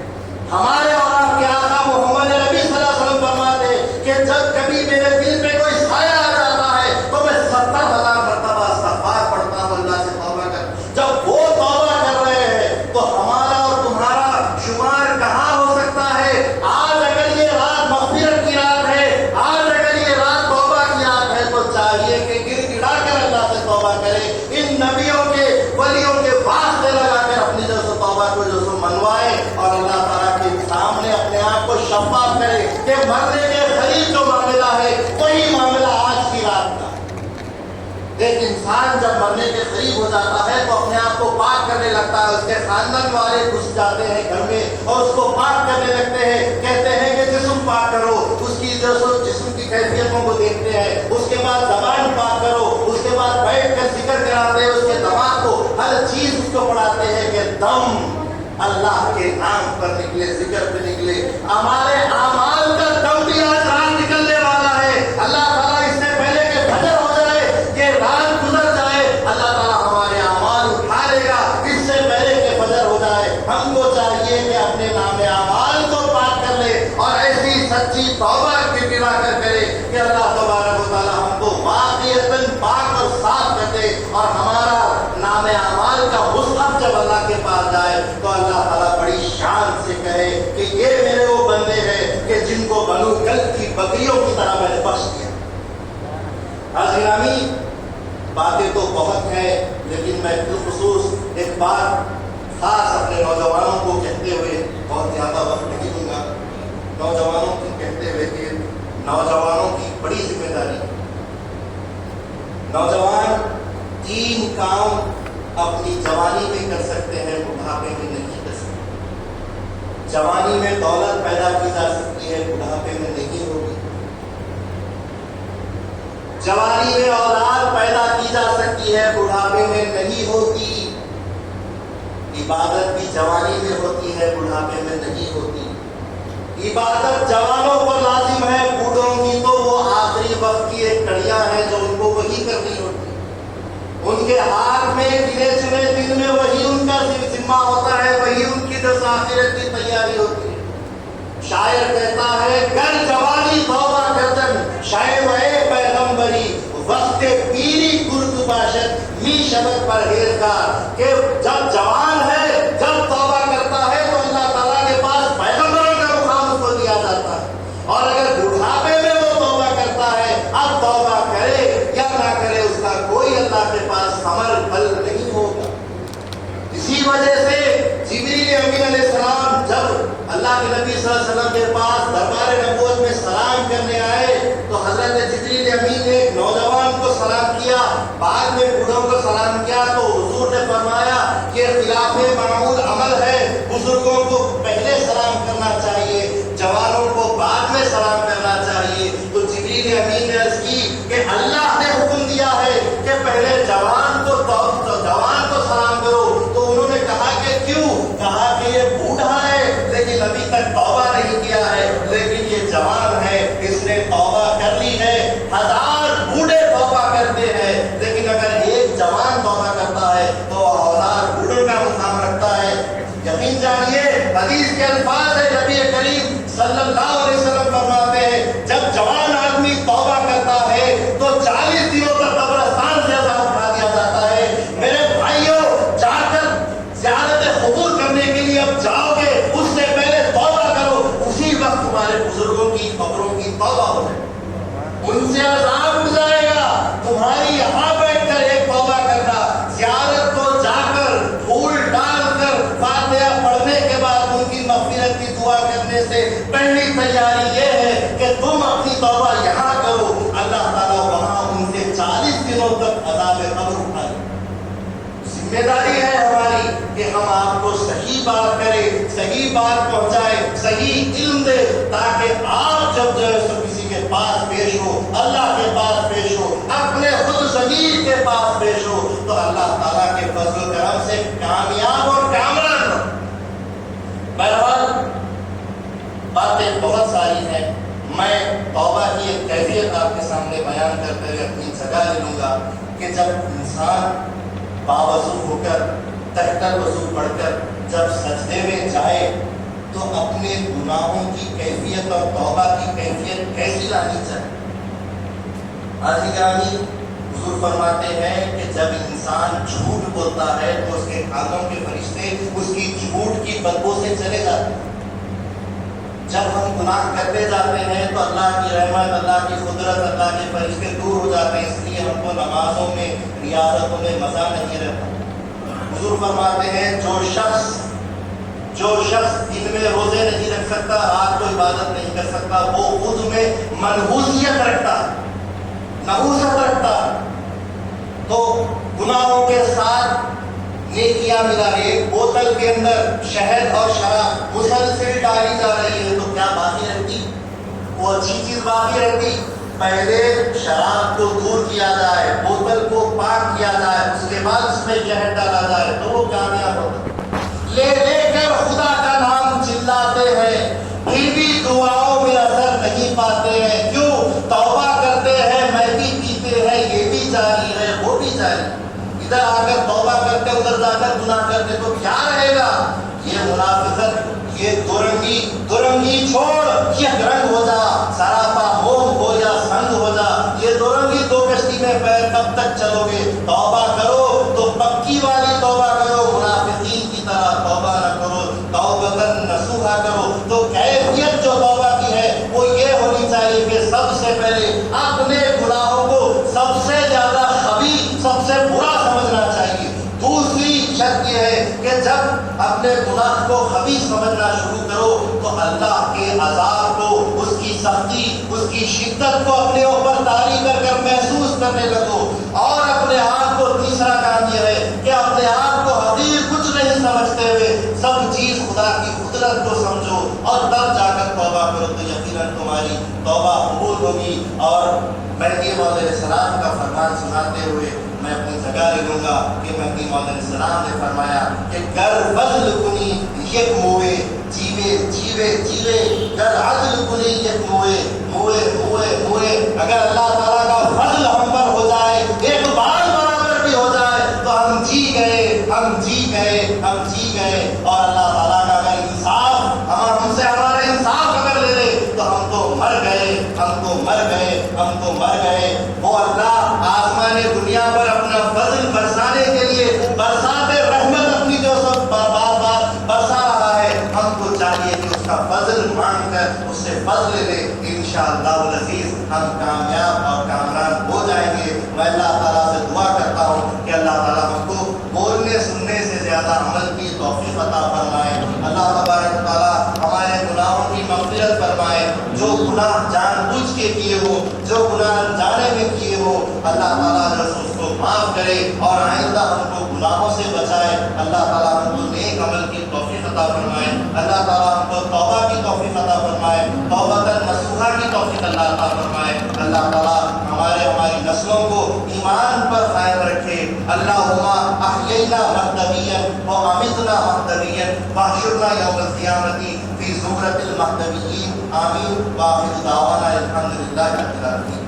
ہمارے اور آپ کے آقا محمد نبی صلی اللہ علیہ وسلم فرماتے کہ جب کبھی میرے دل پہ کوئی سایہ آ جاتا ہے تو میں 70,000 مرتبہ استغفار پڑھتا ہوں اللہ سے توبہ کر۔ جب وہ توبہ کر رہے ہیں تو ہمارا اور تمہارا شمار کہاں ہو سکتا ہے؟ آج اگر یہ رات مغفرت کی رات ہے، آج اگر یہ رات توبہ کی رات ہے، تو چاہیے کہ گر گڑا کر اللہ سے توبہ کرے، ان نبیوں کے ولیوں کے واسطے لگا کر اپنی جو سو توبہ کو جو سو منوائے، اور اللہ تعالیٰ کے سامنے اپنے آپ کو شفاف کرے کہ مرنے کے قریب جو معاملہ ہے وہی معاملہ آج کی رات کا۔ ایک انسان جب مرنے کے قریب ہو جاتا ہے تو اپنے آپ کو پاک کرنے لگتا ہے، اس کے خاندان والے گھس جاتے ہیں گھر میں اور اس کو پاک کرنے لگتے ہیں، کہتے ہیں کہ جسم پاک کرو، اس کی جو سو جسم کی کیفیتوں کو دیکھتے ہیں، اس کے بعد زبان پاک کرو، اس کے بعد بیٹھ کر ذکر کراتے ہیں، اس کے دماغ کو ہر چیز اس کو پڑھاتے ہیں کہ دم اللہ کے نام پر نکلے، ذکر پہ نکلے۔ ہمارے اعمال کا دم بھی آج رات نکلنے والا ہے۔ اللہ تعالیٰ اس سے پہلے کہ فجر ہو جائے، یہ رات گزر جائے، اللہ تعالیٰ ہمارے اعمال اٹھا لے گا اس سے پہلے کہ فجر ہو جائے۔ ہم کو چاہیے کہ اپنے نام اعمال کو پاک کر لے اور ایسی سچی توبہ کی گرا کر کرے کہ اللہ تبارک و تعالیٰ ہم کو واقعتاً پاک اور صاف کر دے اور ہمارا نام اعمال کا مصحف جب اللہ کے پاس جائے تو اللہ تعالیٰ بڑی شان سے کہے کہ یہ میرے وہ بندے ہیں کہ جن کو بنو کلب کی بکریوں کی طرح میں نے بخش دیا۔ گرامی، باتیں تو بہت ہیں، لیکن میں بالخصوص ایک بات خاص اپنے نوجوانوں کو کہتے ہوئے بہت زیادہ وقت نہیں دوں گا۔ نوجوانوں کی کہتے ہوئے کہ نوجوانوں کی بڑی ذمہ داری، نوجوان 3 کام اپنی جوانی میں کر سکتے ہیں، بڑھاپے میں نہیں کر سکتے۔ جوانی میں دولت پیدا کی جا سکتی ہے، بڑھاپے میں نہیں ہوگی۔ جوانی میں اولاد پیدا کی جا سکتی ہے، بڑھاپے میں نہیں ہوتی۔ عبادت بھی جوانی میں ہوتی ہے، بڑھاپے میں نہیں ہوتی۔ عبادت جوانوں پر لازم ہے، بوڑھوں کی تو وہ آخری وقت کی ایک کڑیاں ہیں جو ان کو وہی کرنی ہوتی ہے۔ ان کے ہاتھ میں گنے چنے دن میں وہی ان کا ذمہ ہوتا ہے، وہی ان کی دس آخرت کی تیاری ہوتی ہے۔ شاعر کہتا ہے گر جوانی توبہ کردن شاید اے پیغمبری وقت پیری گرد باشد می شبت پرہیزگار، کہ جب جوان ہے، جب توبہ کرتا ہے تو اللہ تعالیٰ کے پاس پیغمبروں کا مقام اس کو دیا جاتا ہے، اور اگر بڑھاپے میں وہ توبہ کرتا ہے، اب توبہ کرے یا نہ کرے اس کا کوئی اللہ کے پاس ثمر پھل نہیں ہوگا۔ اسی وجہ سے جبریل امین علیہ السلام جب اللہ کے نبی صلی اللہ علیہ وسلم کے پاس دربار نبوت میں سلام کرنے آئے تو حضرت جبریل امین نے ایک نوجوان کو سلام کیا، بعد میں بوڑھوں کو سلام کیا، تو حضور نے فرمایا کہ خلاف معمول عمل ہے، بزرگوں کو پہلے سلام کرنا چاہیے، جوانوں کو بعد میں سلام کرنا چاہیے۔ تو جبریل امین نے عرض کی کہ اللہ نے حکم دیا ہے کہ پہلے جوان کو سلام کرو، تو انہوں نے کہا کہ کیوں؟ کہا کہ یہ بوڑھا ہے لیکن ابھی تک توبہ نہیں کیا ہے، لیکن یہ جوان ہے، اس نے توبہ کر لی ہے۔ 1000 بوڑھے توبہ کرتے ہیں، لیکن اگر ایک جوان توبہ کرتا ہے تو 1000 بوڑھوں کا مقام رکھتا ہے۔ یقین جانیے حدیث کے الفاظ ہے، نبی کریم صلی اللہ علیہ وسلم فرماتے ہیں جب جوان آدمی توبہ کرتا ہے تو 40 دنوں تک قبرستان سے عذاب اٹھا دیا جاتا ہے۔ میرے بھائیوں، جا کر زیارت قبور کرنے کے لیے اب جاؤ گے، اس سے پہلے توبہ کرو، اسی وقت تمہارے بزرگوں کی قبروں کی توبہ ہو جائے، ان سے عذاب ہو جائے گا۔ تمہاری یہاں بیٹھ کر ایک توبہ کرنا، زیارت کو جا کر پھول ڈال کر فاتحہ پڑھنے کے بعد ان کی مغفرت کی دعا کرنے سے پہلی تیاری یہ ہے کہ تم اپنی توبہ یہاں کرو، اللہ تعالیٰ وہاں ان سے 40 دنوں تک عذاب قبر اٹھائے۔ ذمہ داری ہے ہماری کہ ہم آپ کو صحیح بات کریں، صحیح بات پہنچائیں، صحیح علم دے، تاکہ آپ جب جو ہے سو کسی کے پاس پیش ہو، اللہ کے پاس پیش ہو، اپنے خود ضمیر کے پاس پیش ہو، تو اللہ تعالیٰ کے فضل و کرم سے کامیاب اور کامران ہو۔ بہرحال باتیں بہت ساری ہیں، میں توبہ کی ایک کیفیت آپ کے سامنے بیان کرتے ہوئے اپنی جگہ لے لوں گا کہ جب انسان باوضو ہو کر تہتر وضو پڑھ کر جب سجدے میں جائے تو اپنے گناہوں کی کیفیت اور توبہ کی کیفیت کیسی لانی چاہیے۔ حاضرین گرامی، حضور فرماتے ہیں کہ جب انسان جھوٹ بولتا ہے تو اس کے کانوں کے فرشتے اس کی جھوٹ کی بدبو سے چلے جاتے ہیں۔ جب ہم گناہ کرتے جاتے ہیں تو اللہ کی رحمت، اللہ کی قدرت، اللہ کے فرشتے دور ہو جاتے ہیں، اس لیے ہم کو نمازوں میں، ریاضتوں میں مزہ نہیں رہتا۔ حضور فرماتے ہیں جو شخص دن میں روزے نہیں رکھ سکتا، رات کو عبادت نہیں کر سکتا، وہ خود میں منحوسیت رکھتا ہے، نحوست رکھتا ہے۔ تو گناہوں کے ساتھ نیکیاں ملا رہی، ایک بوتل کے اندر شہد اور شراب مسلسل ڈالی جا رہی ہے تو کیا باقی رہتی؟ وہ اچھی چیز باقی رہتی؟ پہلے شراب کو دور کیا جائے، بوتل کو پاک کیا جائے، اس کے بعد اس میں شہد ڈالا جائے تو وہ کامیاب ہوتا۔ لے کر خدا کا نام چلاتے ہیں، پھر بھی دعاؤں میں اثر نہیں پاتے ہیں۔ کیوں؟ توبہ کرتے ہیں، میں بھی پیتے ہیں، یہ بھی جاری ہے، وہ بھی جاری۔ ادھر آ کر توبہ کرتے، ادھر جا کر گناہ کرتے تو کیا رہے گا؟ یہ منافقت، یہ دورنگی چھوڑ، یہ رنگ ہو جا، سراپا موم ہو یا سنگ ہو جا، یہ دورنگی دو کشتی میں پیر کب تک چلو گے؟ توبہ کرو تو پکی والی شرط یہ ہے کہ جب اپنے گناہ کو خبیث سمجھنا شروع کرو تو اللہ کے عذاب کو، اس کی سختی، اس کی شدت کو اپنے اوپر طاری کر کر محسوس کرنے لگو، اور اپنے آپ کو، تیسرا کام یہ ہے کہ اپنے آپ کو حقیر کچھ نہیں سمجھتے ہوئے سب چیز خدا کی قدرت کو سمجھو، اور تب جا کر توبہ کرو تو یقیناً تمہاری توبہ قبول ہوگی۔ اور مہدی موعود علیہ السلام کا فرمان سناتے ہوئے میں اپنی جگہ لے لوں گا کہ مہدی موعود علیہ السلام نے فرمایا کہ گر فضل کنی یک موئے جیوے جیوے جیوے، گر عدل کنی یک موئے موئے موئے موئے، اگر اللہ تعالیٰ کا فضل ہم پر ہو جائے، ایک بار برابر بھی ہو جائے تو ہم جی گئے، ہم جی گئے، ہم جی گئے۔ اور اللہ تعالیٰ کا اگر انصاف ہم سے ہمارا انصاف اگر لے لے تو ہم تو مر گئے، ہم تو مر گئے، ہم تو مر گئے۔ وہ اللہ آسمان دنیا پر اپنا فضل برسانے کے لیے برسات رحمت اپنی جو سب بار بار برسا رہا ہے، ہم کو چاہیے کہ اس کا فضل مانگ کر اس سے فضل لے، انشاءاللہ العزیز ہم کامیاب اور کامران ہو جائیں گے۔ میں اللہ تعالیٰ سے دعا کرتا ہوں کہ اللہ تعالیٰ ہم کو بولنے سننے سے زیادہ عمل کی توفیق عطا فرمائے۔ اللہ تبارک تعالیٰ ہمارے گناہوں کی مغفرت فرمائے، جو گناہ جان بوجھ کے کیے ہو، جو گناہ جانے میں کیے ہو، اللہ تعالیٰ جو اس کو معاف کرے اور آئندہ ہم کو گناہوں سے بچائے۔ اللہ تعالیٰ ہم کو نیک عمل کی توفیق عطا فرمائے، اللہ تعالیٰ ہم کو توبہ کی توفیق عطا فرمائے، توبۃ نصوحہ کی توفیق اللہ عطا فرمائے۔ اللہ تعالیٰ ہماری نسلوں کو ایمان پر قائم رکھے۔ اللہم احیینا مہدویا وامتنا مہدویا واحشرنا یوم القیامۃ فی زمرۃ المہدویین، آمین۔ وآخر دعوانا الحمد للہ رب العالمین۔